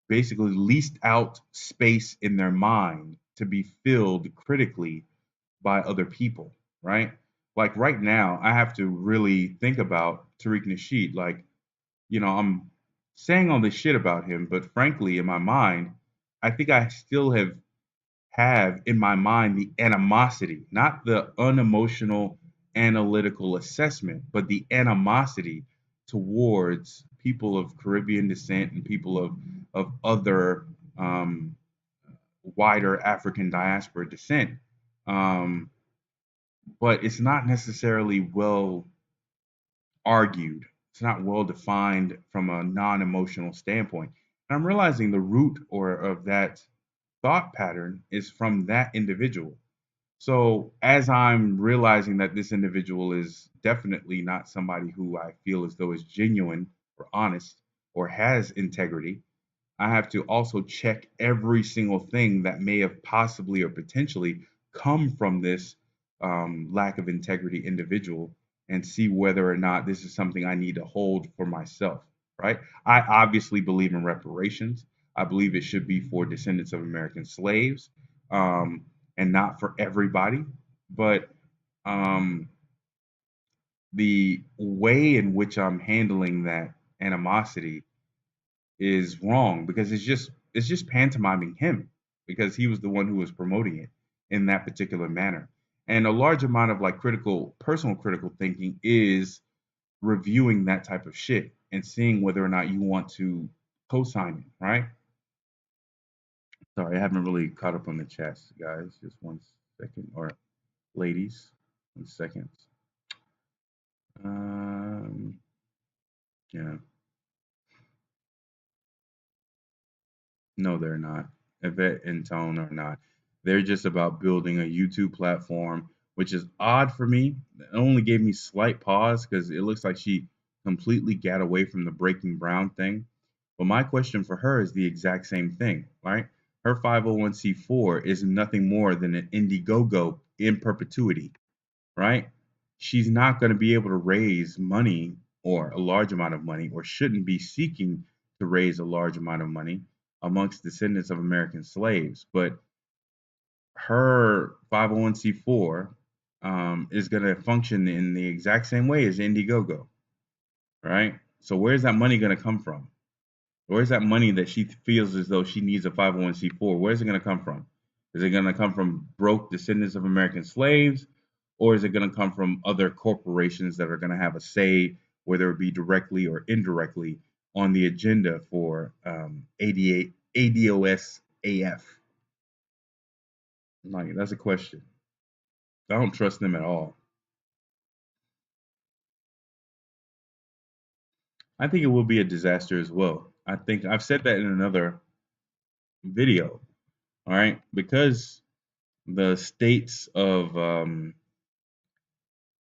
basically leased out space in their mind to be filled critically by other people, right? Like right now, I have to really think about Tariq Nasheed. Like, I'm saying all this shit about him, but frankly, in my mind, I think I still have in my mind the animosity, not the unemotional analytical assessment, but the animosity towards people of Caribbean descent and people of other um, wider African diaspora descent. Um, but it's not necessarily well argued. It's not well defined from a non-emotional standpoint. And I'm realizing the root or of that thought pattern is from that individual. So as I'm realizing that this individual is definitely not somebody who I feel as though is genuine or honest or has integrity, I have to also check every single thing that may have possibly or potentially come from this lack of integrity individual and see whether or not this is something I need to hold for myself, right? I obviously believe in reparations. I believe it should be for descendants of American slaves and not for everybody. But um, the way in which I'm handling that animosity is wrong because it's just pantomiming him because he was the one who was promoting it in that particular manner. And a large amount of like personal critical thinking is reviewing that type of shit and seeing whether or not you want to co-sign it, right? Sorry, I haven't really caught up on the chats, guys. Just 1 second, or ladies, 1 second. Um, yeah. No, they're not. Yvette and Tone are not. They're just about building a YouTube platform, which is odd for me. It only gave me slight pause because it looks like she completely got away from the Breaking Brown thing. But my question for her is the exact same thing, right? Her 501c4 is nothing more than an Indiegogo in perpetuity, right? She's not going to be able to raise money or a large amount of money, or shouldn't be seeking to raise a large amount of money amongst descendants of American slaves. But her 501c4 is going to function in the exact same way as Indiegogo, right? So where's that money going to come from? Where's that money that she feels as though she needs a 501c4? Where's it going to come from? Is it going to come from broke descendants of American slaves? Or is it going to come from other corporations that are going to have a say, whether it be directly or indirectly, on the agenda for 88, ADOS AF? Like, that's a question. I don't trust them at all. I think it will be a disaster as well. I think I've said that in another video, all right? Because the states of the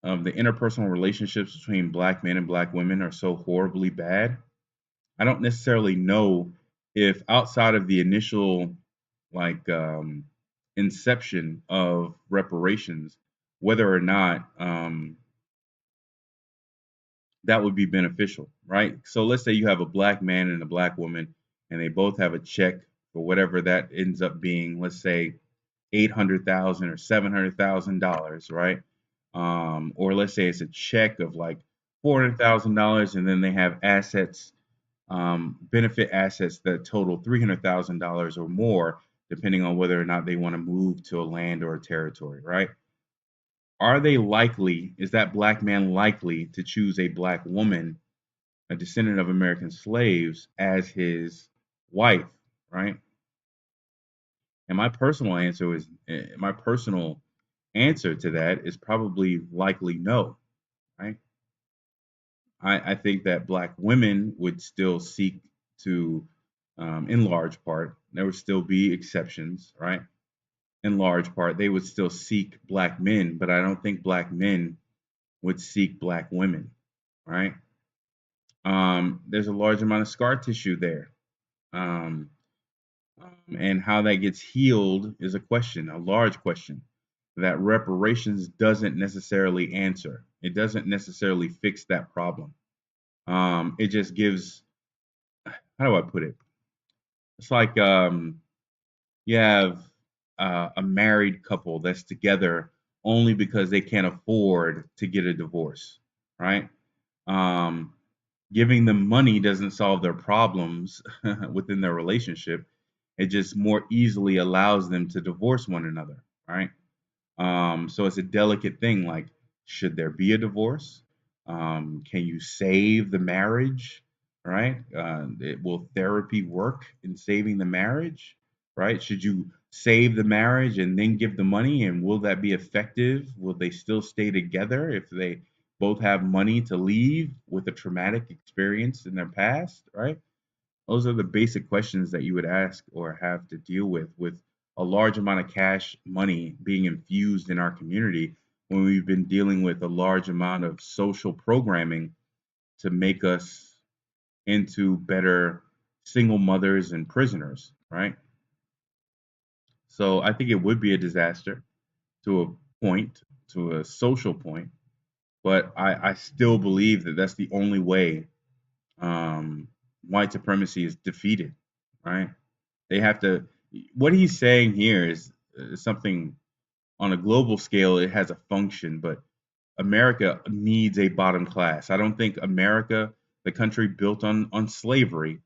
interpersonal relationships between black men and black women are so horribly bad. I don't necessarily know if outside of the initial like inception of reparations, whether or not that would be beneficial, right? So let's say you have a black man and a black woman, and they both have a check for whatever that ends up being. Let's say 800,000 or $700,000, right? Or let's say it's a check of like $400,000, and then they have assets, benefit assets that total $300,000 or more, depending on whether or not they want to move to a land or a territory, right? Are they likely, is that black man likely to choose a black woman, a descendant of American slaves, as his wife, right? And my personal answer to that is probably likely no, right? I think that black women would still seek to, in large part, there would still be exceptions, right? In large part, they would still seek black men, but I don't think black men would seek black women, right? There's a large amount of scar tissue there. Um, and how that gets healed is a question, a large question that reparations doesn't necessarily answer. It doesn't necessarily fix that problem. It just gives, how do I put it? It's like you have a married couple that's together only because they can't afford to get a divorce, right? Um, Giving them money doesn't solve their problems within their relationship. It just more easily allows them to divorce one another, right? So it's a delicate thing. Like, should there be a divorce? Can you save the marriage? Right? Will therapy work in saving the marriage? Right? Should you save the marriage and then give the money? And will that be effective? Will they still stay together if they both have money to leave with a traumatic experience in their past? Right? Those are the basic questions that you would ask or have to deal with a large amount of cash money being infused in our community when we've been dealing with a large amount of social programming to make us into better single mothers and prisoners, right? So I think it would be a disaster to a point, to a social point, but I still believe that that's the only way white supremacy is defeated, right? They have to. What he's saying here is something on a global scale. It has a function, but America needs a bottom class. I don't think America, the country built on slavery,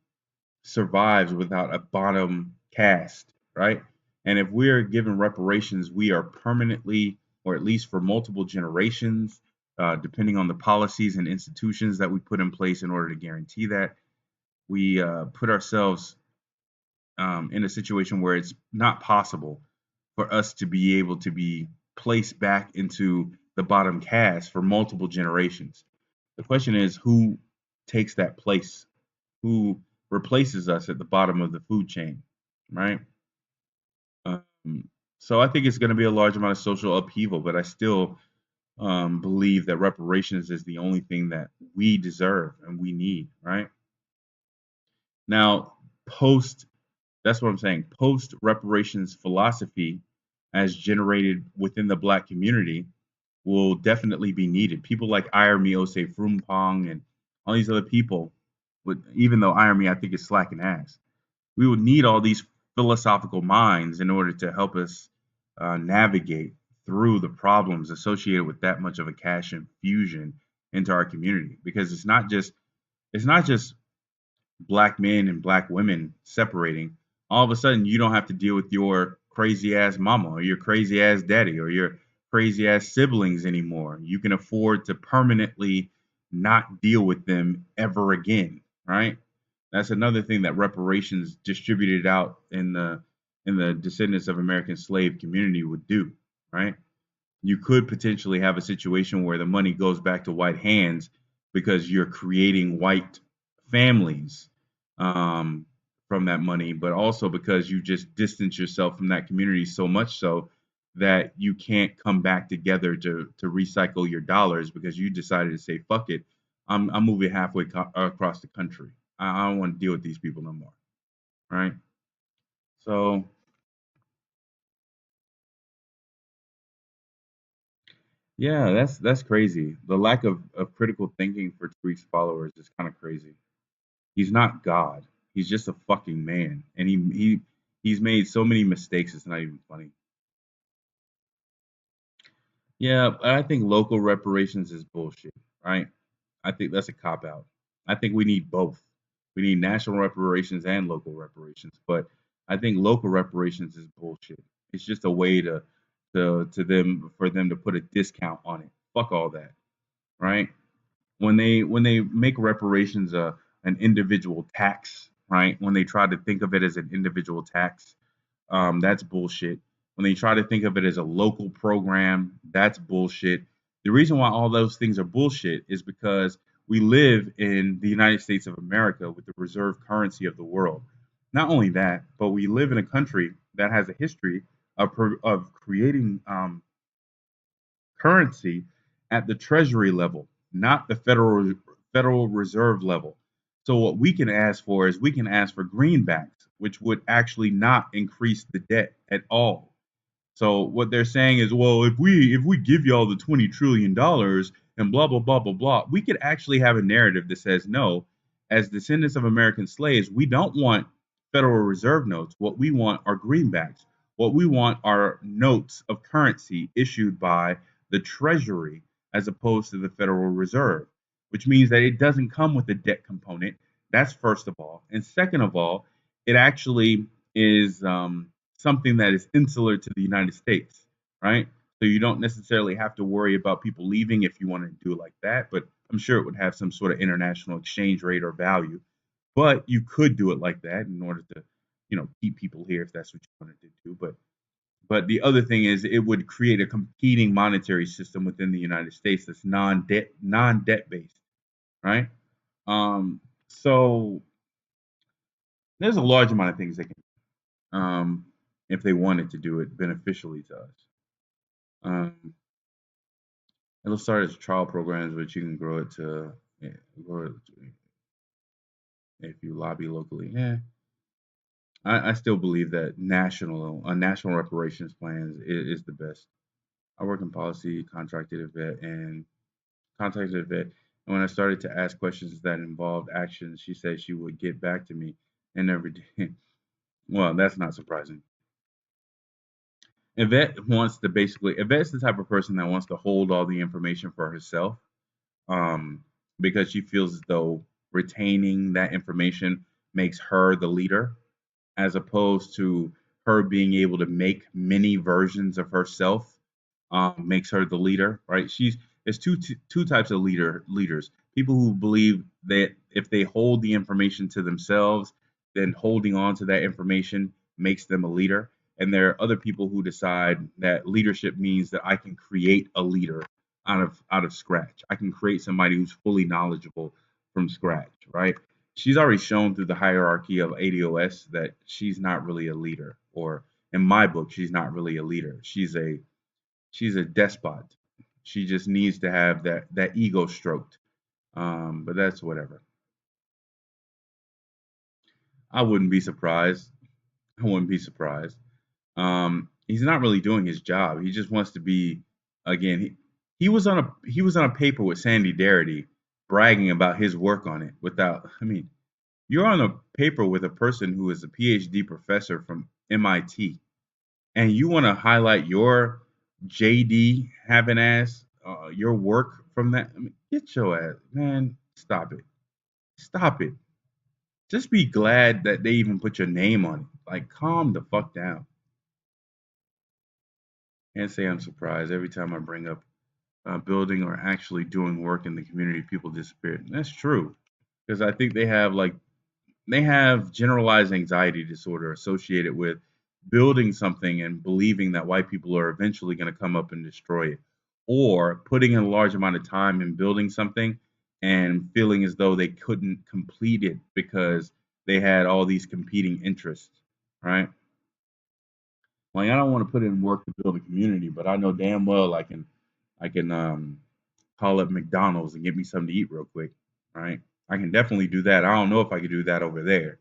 survives without a bottom caste, right? And if we're given reparations, we are permanently, or at least for multiple generations, depending on the policies and institutions that we put in place in order to guarantee that, we put ourselves in a situation where it's not possible for us to be able to be placed back into the bottom caste for multiple generations. The question is who takes that place? Who replaces us at the bottom of the food chain, right? Um, so I think it's going to be a large amount of social upheaval, but I still believe that reparations is the only thing that we deserve and we need, right? Now, post that's what I'm saying. Post reparations philosophy, as generated within the Black community, will definitely be needed. People like Irami Ose Frumpong and all these other people, would, even though Irami I think is slacking ass, we would need all these philosophical minds in order to help us navigate through the problems associated with that much of a cash infusion into our community. Because it's not just black men and black women separating, all of a sudden you don't have to deal with your crazy ass mama or your crazy ass daddy or your crazy ass siblings anymore. You can afford to permanently not deal with them ever again, right? That's another thing that reparations distributed out in the descendants of American slave community would do, right? You could potentially have a situation where the money goes back to white hands because you're creating white families um, from that money, but also because you just distance yourself from that community so much so that you can't come back together to recycle your dollars because you decided to say fuck it, I'm moving halfway across the country, I don't want to deal with these people no more. Right? So yeah, that's crazy. The lack of critical thinking for Tariq's followers is kind of crazy. He's not God. He's just a fucking man, and he's made so many mistakes. It's not even funny. Yeah, I think local reparations is bullshit. Right? I think that's a cop out. I think we need both. We need national reparations and local reparations. But I think local reparations is bullshit. It's just a way to them for them to put a discount on it. Fuck all that, right? When they make reparations an individual tax, right? When they try to think of it as an individual tax, that's bullshit. When they try to think of it as a local program, that's bullshit. The reason why all those things are bullshit is because we live in the United States of America with the reserve currency of the world. Not only that, but we live in a country that has a history of creating currency at the Treasury level, not the Federal Reserve level. So what we can ask for is we can ask for greenbacks, which would actually not increase the debt at all. So what they're saying is, well, if we give y'all the $20 trillion and blah blah blah blah blah, we could actually have a narrative that says no, as descendants of American slaves, we don't want Federal Reserve notes. What we want are greenbacks. What we want are notes of currency issued by the Treasury as opposed to the Federal Reserve, which means that it doesn't come with a debt component. That's first of all, and second of all, it actually is something that is insular to the United States, right? So you don't necessarily have to worry about people leaving if you want to do it like that, but I'm sure it would have some sort of international exchange rate or value. But you could do it like that in order to, keep people here if that's what you wanted to do. But the other thing is it would create a competing monetary system within the United States that's non-debt based, right? So there's a large amount of things they can if they wanted to do it beneficially to us. Um, it'll start as trial programs, but you can grow it to grow it if you lobby locally. Yeah, I still believe that national reparations plans is the best. I work in policy, contacted a vet, and when I started to ask questions that involved actions, she said she would get back to me and never did. Well, that's not surprising. Yvette's the type of person that wants to hold all the information for herself, um, because she feels as though retaining that information makes her the leader, as opposed to her being able to make many versions of herself, makes her the leader, right? There's two types of leaders. People who believe that if they hold the information to themselves, then holding on to that information makes them a leader. And there are other people who decide that leadership means that I can create a leader out of scratch. I can create somebody who's fully knowledgeable from scratch, right? She's already shown through the hierarchy of ADOS that she's not really a leader, or in my book, she's not really a leader. She's a despot. She just needs to have that ego stroked. But that's whatever. I wouldn't be surprised. I wouldn't be surprised. He's not really doing his job. He just wants to be. Again, he was on a paper with Sandy Darity, bragging about his work on it. Without, I mean, you're on a paper with a person who is a PhD professor from MIT, and you want to highlight your JD having ass, your work from that. I mean, get your ass, man. Stop it. Stop it. Just be glad that they even put your name on it. Like, calm the fuck down. Can't say I'm surprised every time I bring up building or actually doing work in the community, people disappear. And that's true because I think they have generalized anxiety disorder associated with building something and believing that white people are eventually going to come up and destroy it, or putting in a large amount of time in building something and feeling as though they couldn't complete it because they had all these competing interests, right? Like I don't want to put in work to build a community, but I know damn well I can call up McDonald's and get me something to eat real quick, right? I can definitely do that. I don't know if I could do that over there,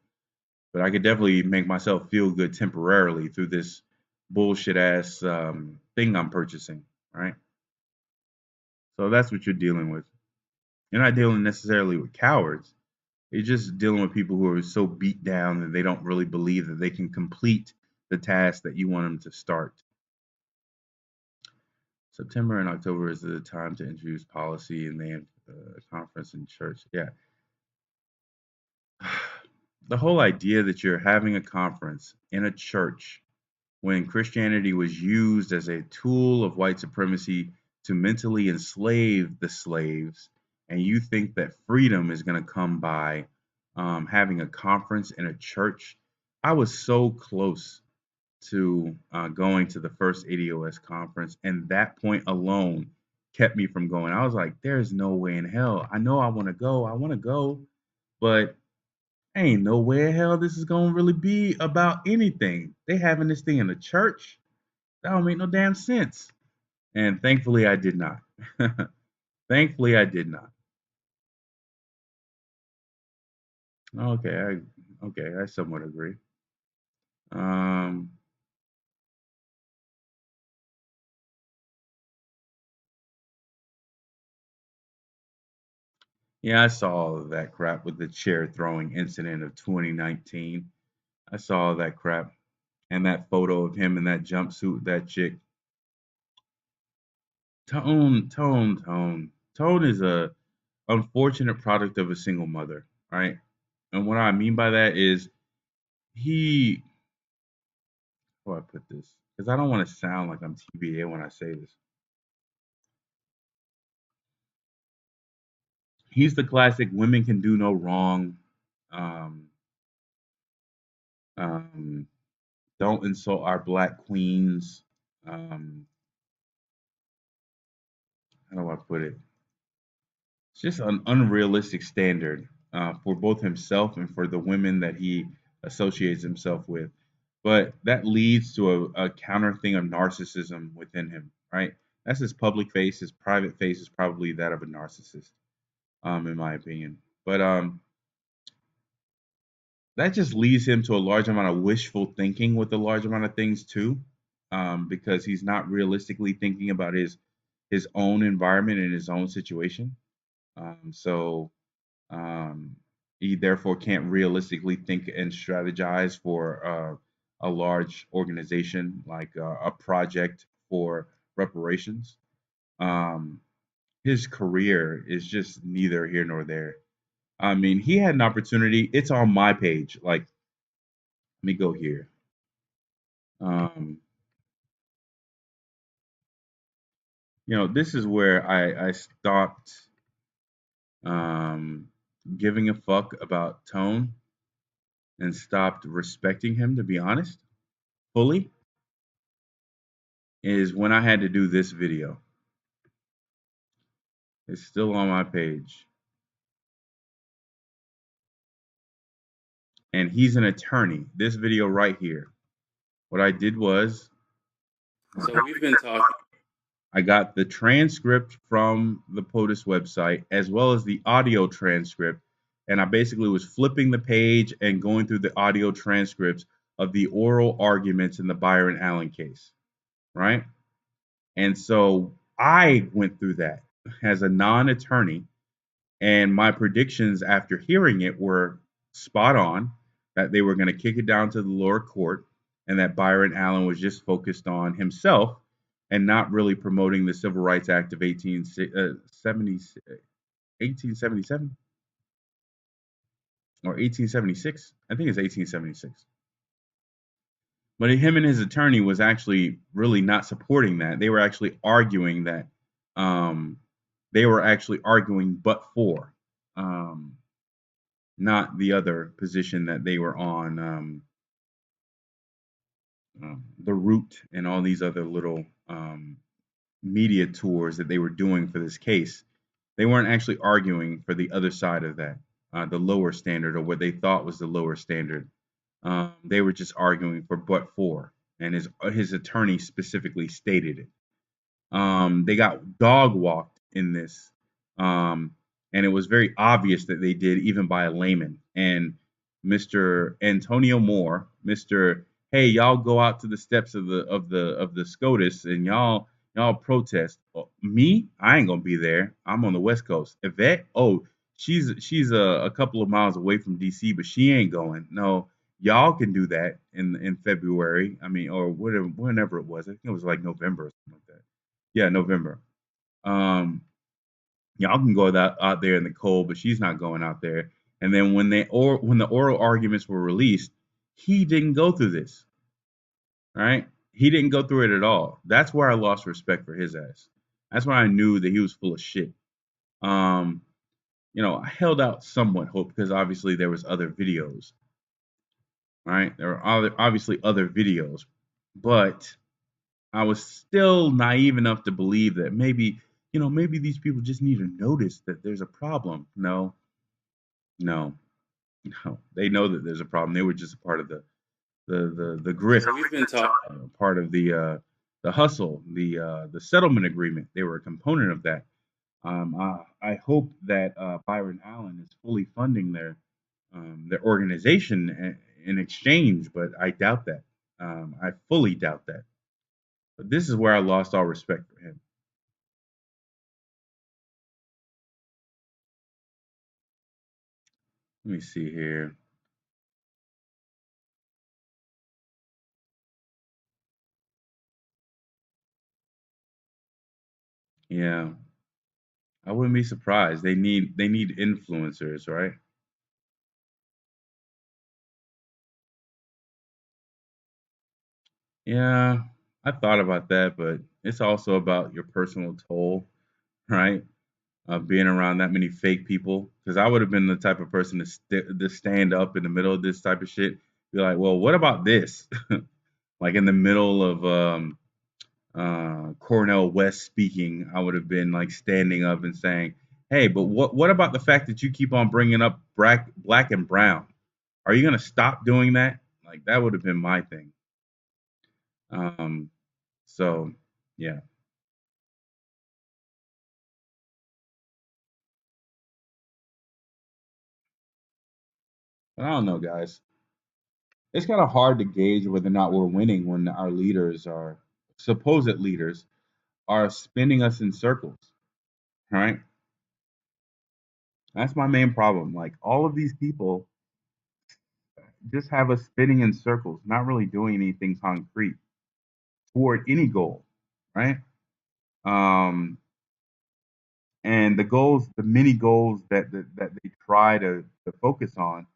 but I could definitely make myself feel good temporarily through this bullshit ass thing I'm purchasing, right? So that's what you're dealing with. You're not dealing necessarily with cowards. You're just dealing with people who are so beat down that they don't really believe that they can complete the task that you want them to start. September and October is the time to introduce policy, and they have a conference in church. Yeah. The whole idea that you're having a conference in a church when Christianity was used as a tool of white supremacy to mentally enslave the slaves, and you think that freedom is going to come by having a conference in a church. I was so close to going to the first ADOS conference, and that point alone kept me from going. I was like, there's no way in hell. I know I want to go. I want to go, but ain't no way in hell this is going to really be about anything. They having this thing in the church. That don't make no damn sense. And thankfully, I did not. Thankfully, I did not. Okay, I somewhat agree. Um, yeah, I saw all of that crap with the chair throwing incident of 2019. I saw all that crap and that photo of him in that jumpsuit, that chick. Tone is a unfortunate product of a single mother, right? And what I mean by that is he, how do I put this? Because I don't want to sound like I'm TBA when I say this. He's the classic women can do no wrong. Um, um, don't insult our black queens. Um, how do I put it? It's just an unrealistic standard for both himself and for the women that he associates himself with. But that leads to a counter thing of narcissism within him, right? That's his public face. His private face is probably that of a narcissist, in my opinion. But that just leads him to a large amount of wishful thinking with a large amount of things too, because he's not realistically thinking about his own environment and his own situation. So um, he therefore can't realistically think and strategize for a large organization like a project for reparations. Um, his career is just neither here nor there. I mean, he had an opportunity. It's on my page. Like, let me go here. Um, this is where I stopped um, giving a fuck about Tone and stopped respecting him, to be honest, fully, is when I had to do this video. It's still on my page. And he's an attorney. This video right here. What I did was So we've been talking. I got the transcript from the POTUS website as well as the audio transcript. And I basically was flipping the page and going through the audio transcripts of the oral arguments in the Byron Allen case, right? And so I went through that as a non attorney. And my predictions after hearing it were spot on that they were going to kick it down to the lower court and that Byron Allen was just focused on himself and not really promoting the Civil Rights Act of 1877 or 1876. I think it's 1876. But him and his attorney was actually really not supporting that. They were actually arguing that um, they were actually arguing but for. Um, not the other position that they were on, the root and all these other little media tours that they were doing for this case. They weren't actually arguing for the other side of that, the lower standard or what they thought was the lower standard. They were just arguing for but for, and his attorney specifically stated it. They got dog walked in this. Um, and it was very obvious that they did, even by a layman. And Mr. Antonio Moore, Mr. Hey, y'all go out to the steps of the SCOTUS and y'all protest. Me, I ain't gonna be there. I'm on the West Coast. Yvette, oh, she's a couple of miles away from DC, but she ain't going. No, y'all can do that in February. I mean, or whatever, whenever it was. I think it was like November or something like that. Yeah, November. Um, y'all can go out there in the cold, but she's not going out there. And then when the oral arguments were released, he didn't go through this, right? He didn't go through it at all. That's where I lost respect for his ass. That's when I knew that he was full of shit. Um, I held out somewhat hope because obviously there was other videos, right? There were obviously other videos, but I was still naive enough to believe that maybe these people just need to notice that there's a problem. No, no, no. They know that there's a problem. They were just a part of the grift, So we've been talking. part of the hustle, the settlement agreement. They were a component of that. I hope that Byron Allen is fully funding their organization in exchange, but I doubt that. I fully doubt that. But this is where I lost all respect for him. Let me see here. Yeah, I wouldn't be surprised. They need influencers, right? Yeah, I thought about that, but it's also about your personal toll, right? Being around that many fake people. Because I would have been the type of person to stand up in the middle of this type of shit, be like, well, what about this? Like in the middle of Cornell West speaking, I would have been like standing up and saying, "Hey, but what about the fact that you keep on bringing up black and brown? Are you gonna stop doing that?" Like that would have been my thing. Um, so yeah, but I don't know, guys. It's kind of hard to gauge whether or not we're winning when our leaders are supposed leaders are spinning us in circles. Right? That's my main problem. Like all of these people just have us spinning in circles, not really doing anything concrete toward any goal, right? Um, and the goals, the many goals that they try to focus on,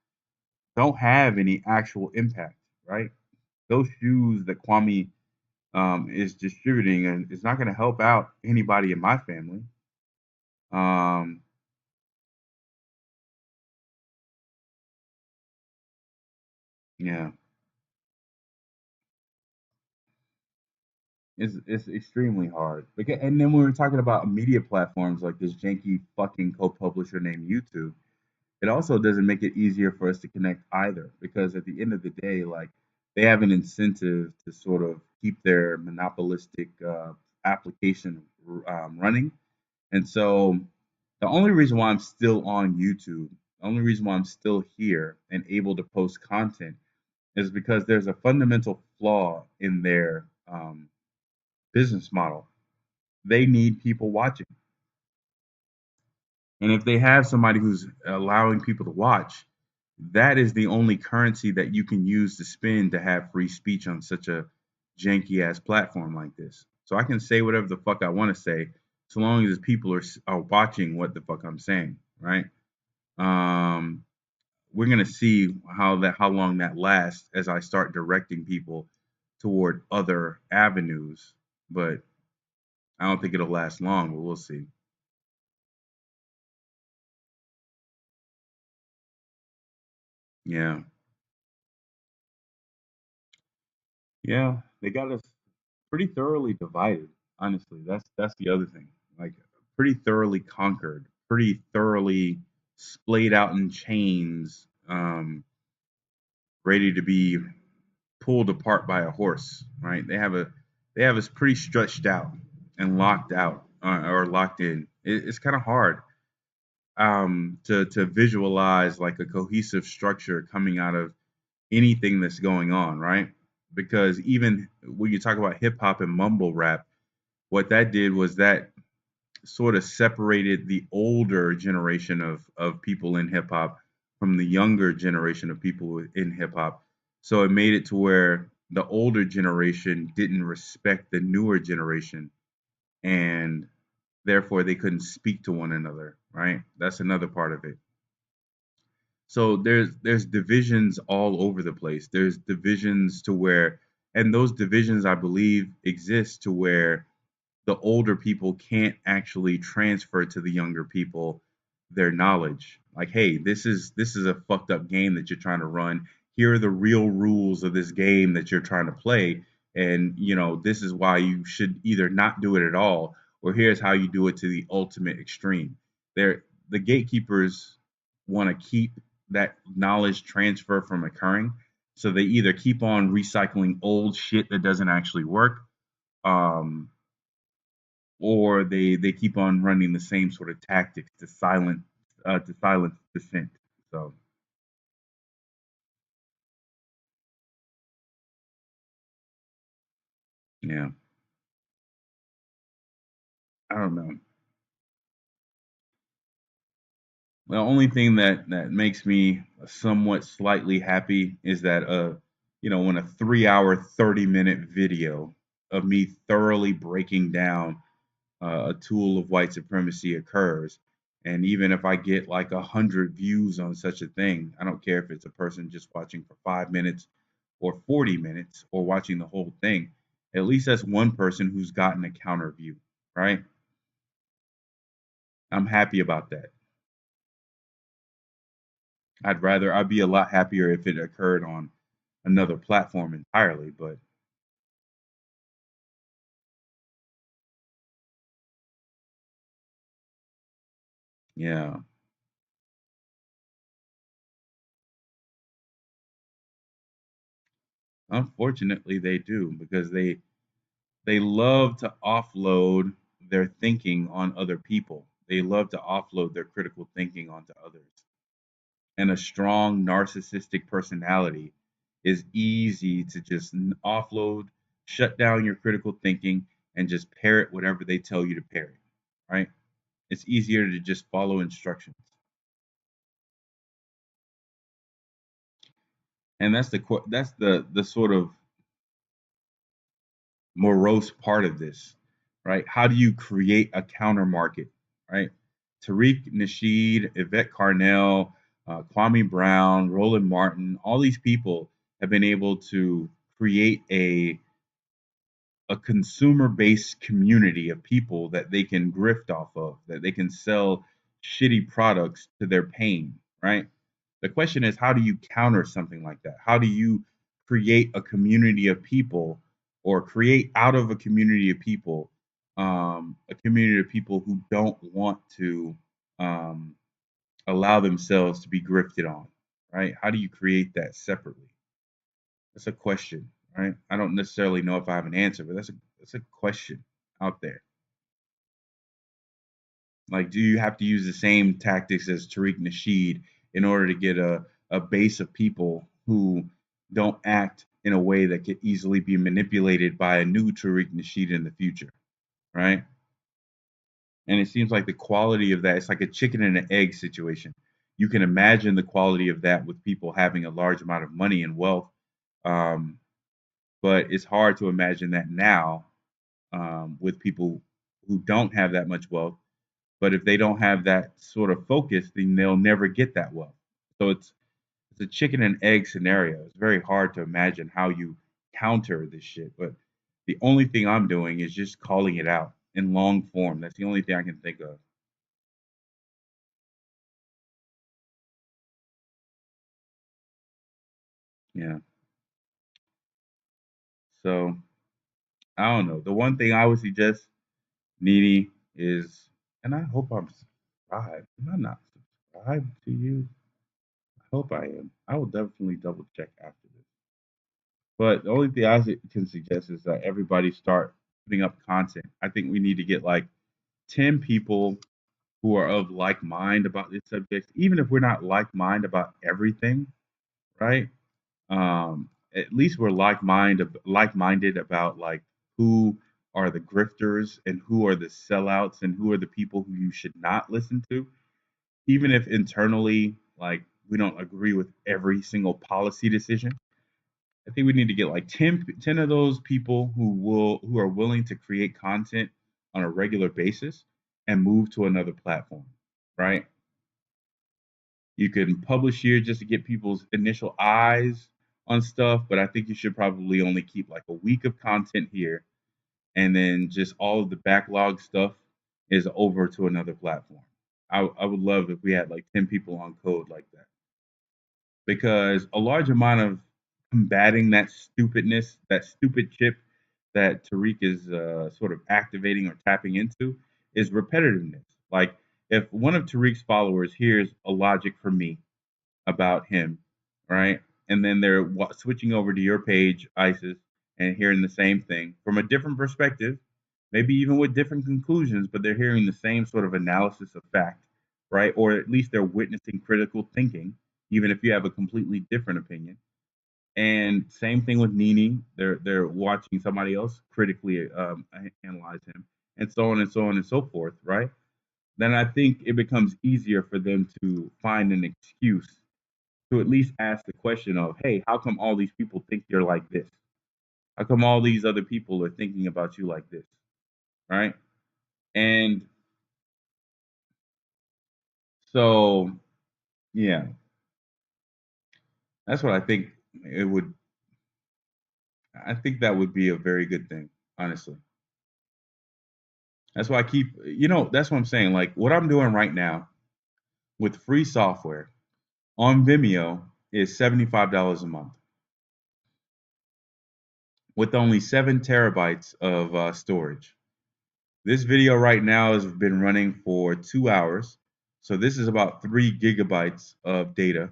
don't have any actual impact, right? Those shoes that Kwame is distributing, and it's not going to help out anybody in my family. Um, yeah, it's extremely hard. And then when we're talking about media platforms like this janky fucking co-publisher named YouTube, it also doesn't make it easier for us to connect either, because at the end of the day, like they have an incentive to sort of keep their monopolistic application running. And so the only reason why I'm still on YouTube, the only reason why I'm still here and able to post content is because there's a fundamental flaw in their business model. They need people watching. And if they have somebody who's allowing people to watch, that is the only currency that you can use to spend to have free speech on such a janky ass platform like this. So I can say whatever the fuck I want to say, so long as people are watching what the fuck I'm saying, right? Um, we're gonna see how long that lasts as I start directing people toward other avenues, but I don't think it'll last long. But we'll see. Yeah, yeah, they got us pretty thoroughly divided. Honestly, that's the other thing. Like pretty thoroughly conquered, pretty thoroughly splayed out in chains, ready to be pulled apart by a horse. Right? They have us pretty stretched out and locked out or locked in. It's kind of hard. to visualize like a cohesive structure coming out of anything that's going on, right? Because even when you talk about hip hop and mumble rap, what that did was that sort of separated the older generation of people in hip hop from the younger generation of people in hip hop. So it made it to where the older generation didn't respect the newer generation, and therefore they couldn't speak to one another, right? That's another part of it. So there's divisions all over the place. There's divisions to where, and those divisions I believe exist to where the older people can't actually transfer to the younger people their knowledge. Like, hey, this is a fucked up game that you're trying to run. Here are the real rules of this game that you're trying to play, and this is why you should either not do it at all, or here's how you do it to the ultimate extreme. The gatekeepers want to keep that knowledge transfer from occurring, so they either keep on recycling old shit that doesn't actually work, um, or they keep on running the same sort of tactics to silence dissent. So yeah, I don't know. The only thing that makes me somewhat slightly happy is that when a 3 hour 30-minute video of me thoroughly breaking down a tool of white supremacy occurs. And even if I get like 100 views on such a thing, I don't care if it's a person just watching for 5 minutes or 40 minutes or watching the whole thing. At least that's one person who's gotten a counter view, right? I'm happy about that. I'd be a lot happier if it occurred on another platform entirely, but yeah, unfortunately they do because they love to offload their thinking on other people. They love to offload their critical thinking onto others. And a strong narcissistic personality is easy to just offload, shut down your critical thinking, and just parrot whatever they tell you to parrot, right? It's easier to just follow instructions. And that's the sort of morose part of this, right? How do you create a counter market, right? Tariq Nasheed, Yvette Carnell, Kwame Brown, Roland Martin, all these people have been able to create a consumer based community of people that they can grift off of, that they can sell shitty products to their pain, right? The question is, how do you counter something like that? How do you create a community of people or create out of a community of people who don't want to um, allow themselves to be grifted on, right? How do you create that separately? That's a question, right? I don't necessarily know if I have an answer, but that's a question out there. Like, do you have to use the same tactics as Tariq Nasheed in order to get a base of people who don't act in a way that could easily be manipulated by a new Tariq Nasheed in the future, right? And it seems like the quality of that, it's like a chicken and an egg situation. You can imagine the quality of that with people having a large amount of money and wealth, um, but it's hard to imagine that now with people who don't have that much wealth. But if they don't have that sort of focus, then they'll never get that wealth. So it's a chicken and egg scenario. It's very hard to imagine how you counter this shit. But the only thing I'm doing is just calling it out in long form. That's the only thing I can think of. Yeah. So I don't know. The one thing I would suggest, Needy, is, and I hope I'm subscribed. Am I not subscribed to you? I hope I am. I will definitely double check after this. But the only thing can suggest is that everybody start putting up content. I think we need to get like 10 people who are of like mind about this subject, even if we're not like mind about everything, right? At least we're like minded about like who are the grifters and who are the sellouts and who are the people who you should not listen to, even if internally like we don't agree with every single policy decision. I think we need to get like 10 of those people who are willing to create content on a regular basis and move to another platform, right? You can publish here just to get people's initial eyes on stuff, but I think you should probably only keep like a week of content here, and then just all of the backlog stuff is over to another platform. I would love if we had like 10 people on code like that, because a large amount of combating that stupidness, that stupid chip that Tariq is sort of activating or tapping into, is repetitiveness. Like, if one of Tariq's followers hears a logic from me about him, right? And then they're switching over to your page, ISIS, and hearing the same thing from a different perspective, maybe even with different conclusions, but they're hearing the same sort of analysis of fact, right? Or at least they're witnessing critical thinking, even if you have a completely different opinion. And same thing with Nini. They're watching somebody else critically analyze him, and so on and so on and so forth, right? Then I think it becomes easier for them to find an excuse to at least ask the question of, hey, how come all these people think you're like this? How come all these other people are thinking about you like this? Right? And so, yeah, that's what I think it would, I think that would be a very good thing, honestly. That's why I keep, that's what I'm saying. Like what I'm doing right now with free software on Vimeo is $75 a month with only 7 terabytes of storage. This video right now has been running for 2 hours. So this is about 3 gigabytes of data.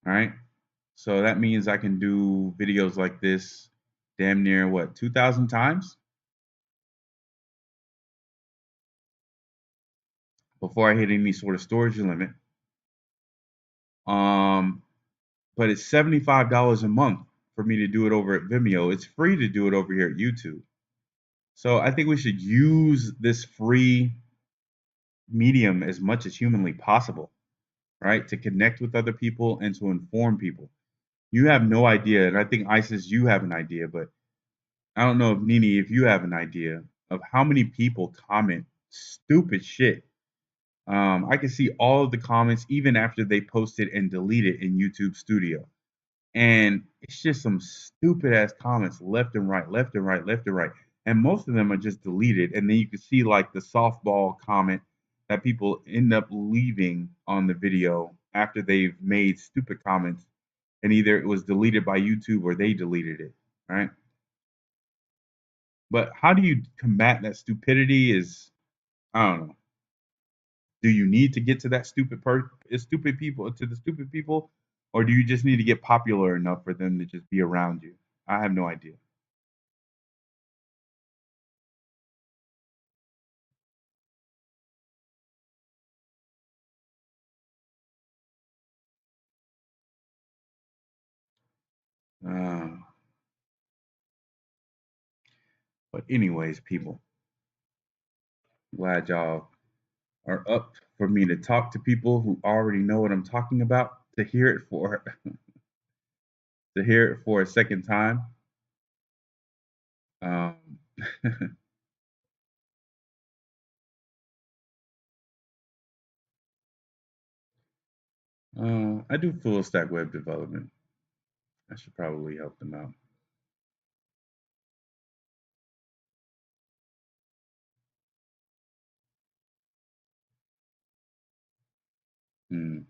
All right. So that means I can do videos like this damn near what, 2,000 times before I hit any sort of storage limit. Um, but it's $75 a month for me to do it over at Vimeo. It's free to do it over here at YouTube. So I think we should use this free medium as much as humanly possible, right? To connect with other people and to inform people. You have no idea, and I think Isis, you have an idea, but I don't know if Nini, if you have an idea of how many people comment stupid shit. I can see all of the comments even after they post it and delete it in YouTube Studio, and it's just some stupid ass comments left and right, left and right, left and right, and most of them are just deleted. And then you can see like the softball comment that people end up leaving on the video after they've made stupid comments, and either it was deleted by YouTube or they deleted it, right? But how do you combat that stupidity? Is I don't know. Do you need to get to that stupid people to the stupid people, or do you just need to get popular enough for them to just be around you? I have no idea. Uh, but anyways, people, glad y'all are up for me to talk to people who already know what I'm talking about to hear it for to hear it for a second time. Um, I do full stack web development. I should probably help them out. Mm,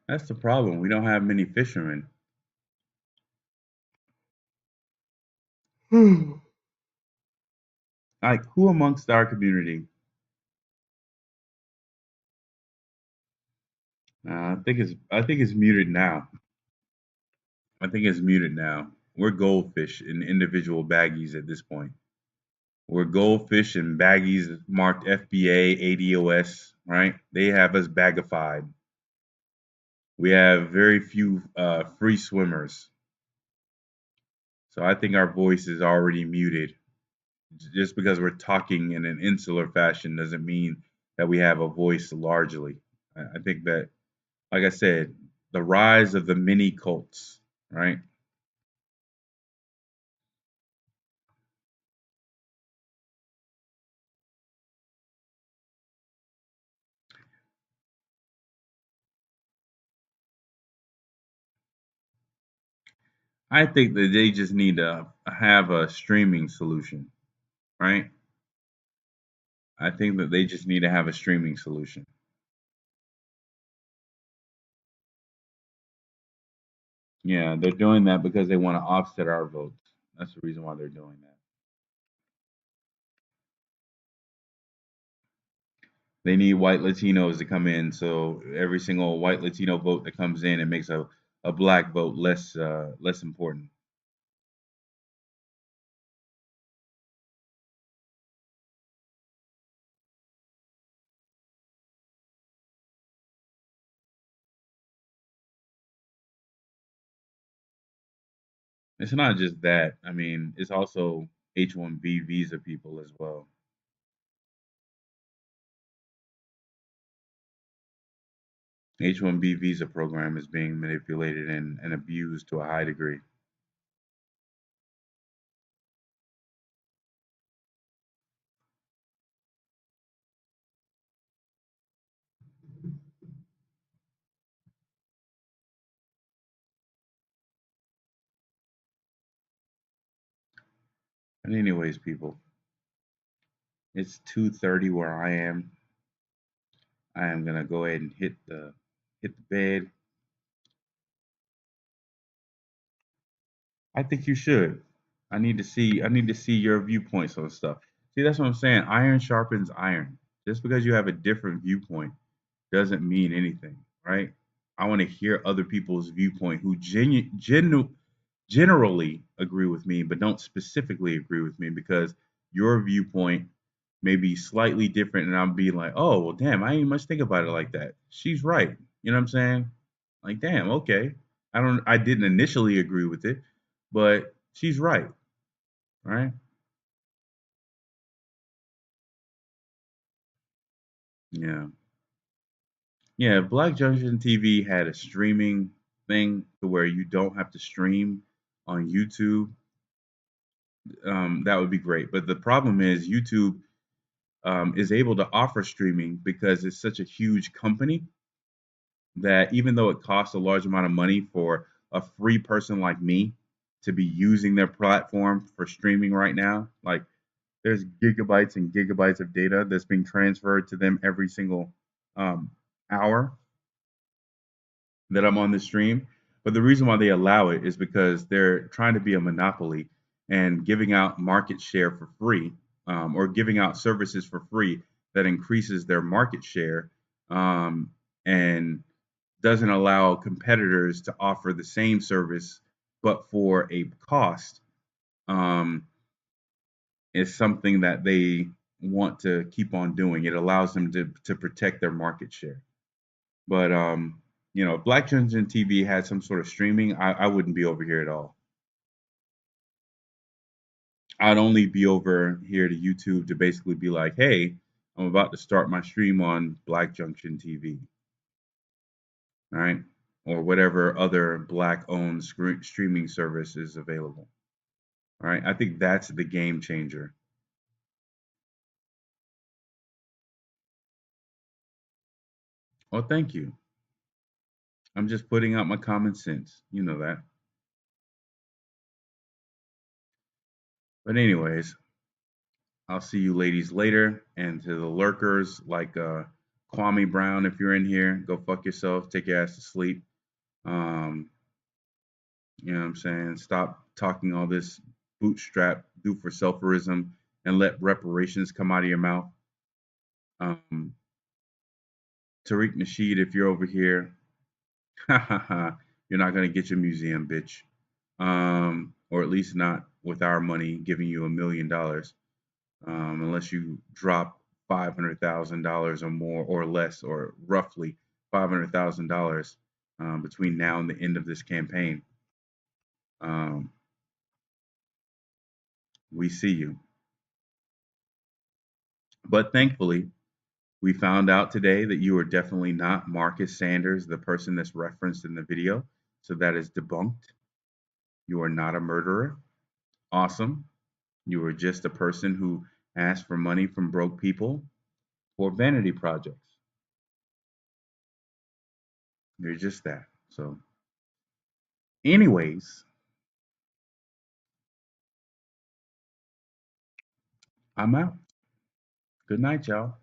that's the problem. We don't have many fishermen. Like who amongst our community? I think it's muted now. I think it's muted now. We're goldfish in individual baggies at this point. We're goldfish in baggies marked FBA, ADOS, right? They have us baggified. We have very few free swimmers. So I think our voice is already muted. Just because we're talking in an insular fashion doesn't mean that we have a voice largely. I think that, like I said, the rise of the mini cults, right? I think that they just need to have a streaming solution, right? I think that they just need to have a streaming solution. Yeah, they're doing that because they want to offset our votes. That's the reason why they're doing that. They need white Latinos to come in, so every single white Latino vote that comes in, it makes a black vote less important. It's not just that. I mean, it's also H-1B visa people as well. H-1B visa program is being manipulated and abused to a high degree. And anyways, people, it's 2:30 where I am. I am gonna go ahead and hit the bed. I think you should. I need to see your viewpoints on stuff. See, that's what I'm saying. Iron sharpens iron. Just because you have a different viewpoint doesn't mean anything, right? I want to hear other people's viewpoint who generally agree with me, but don't specifically agree with me because your viewpoint may be slightly different, and I'll be like, oh, well, damn, I ain't much think about it like that. She's right. You know what I'm saying? Like, damn, okay. I didn't initially agree with it, but she's right, right? Yeah. Yeah, if Black Junction TV had a streaming thing to where you don't have to stream on YouTube, that would be great. But the problem is YouTube is able to offer streaming because it's such a huge company that even though it costs a large amount of money for a free person like me to be using their platform for streaming right now, like there's gigabytes and gigabytes of data that's being transferred to them every single hour that I'm on the stream. But the reason why they allow it is because they're trying to be a monopoly and giving out market share for free, or giving out services for free that increases their market share, and doesn't allow competitors to offer the same service but for a cost, um, is something that they want to keep on doing. It allows them to protect their market share. But if Black Junction TV had some sort of streaming, I wouldn't be over here at all. I'd only be over here to YouTube to basically be like, hey, I'm about to start my stream on Black Junction TV, right? Or whatever other black owned streaming service is available. All right. I think that's the game changer. Well, thank you. I'm just putting out my common sense. You know that. But anyways, I'll see you ladies later. And to the lurkers like Kwame Brown, if you're in here, go fuck yourself. Take your ass to sleep. Um, you know what I'm saying? Stop talking all this bootstrap, do for selferism, and let reparations come out of your mouth. Um, Tariq Nasheed, if you're over here, ha ha ha, you're not gonna get your museum, bitch. or at least not with our money giving you $1 million, unless you drop $500,000 or more or less, or roughly $500,000 between now and the end of this campaign. Um, we see you. But thankfully, we found out today that you are definitely not Marcus Sanders, the person that's referenced in the video. So that is debunked. You are not a murderer. Awesome. You were just a person who asked for money from broke people for vanity projects. You're just that. So, anyways, I'm out. Good night, y'all.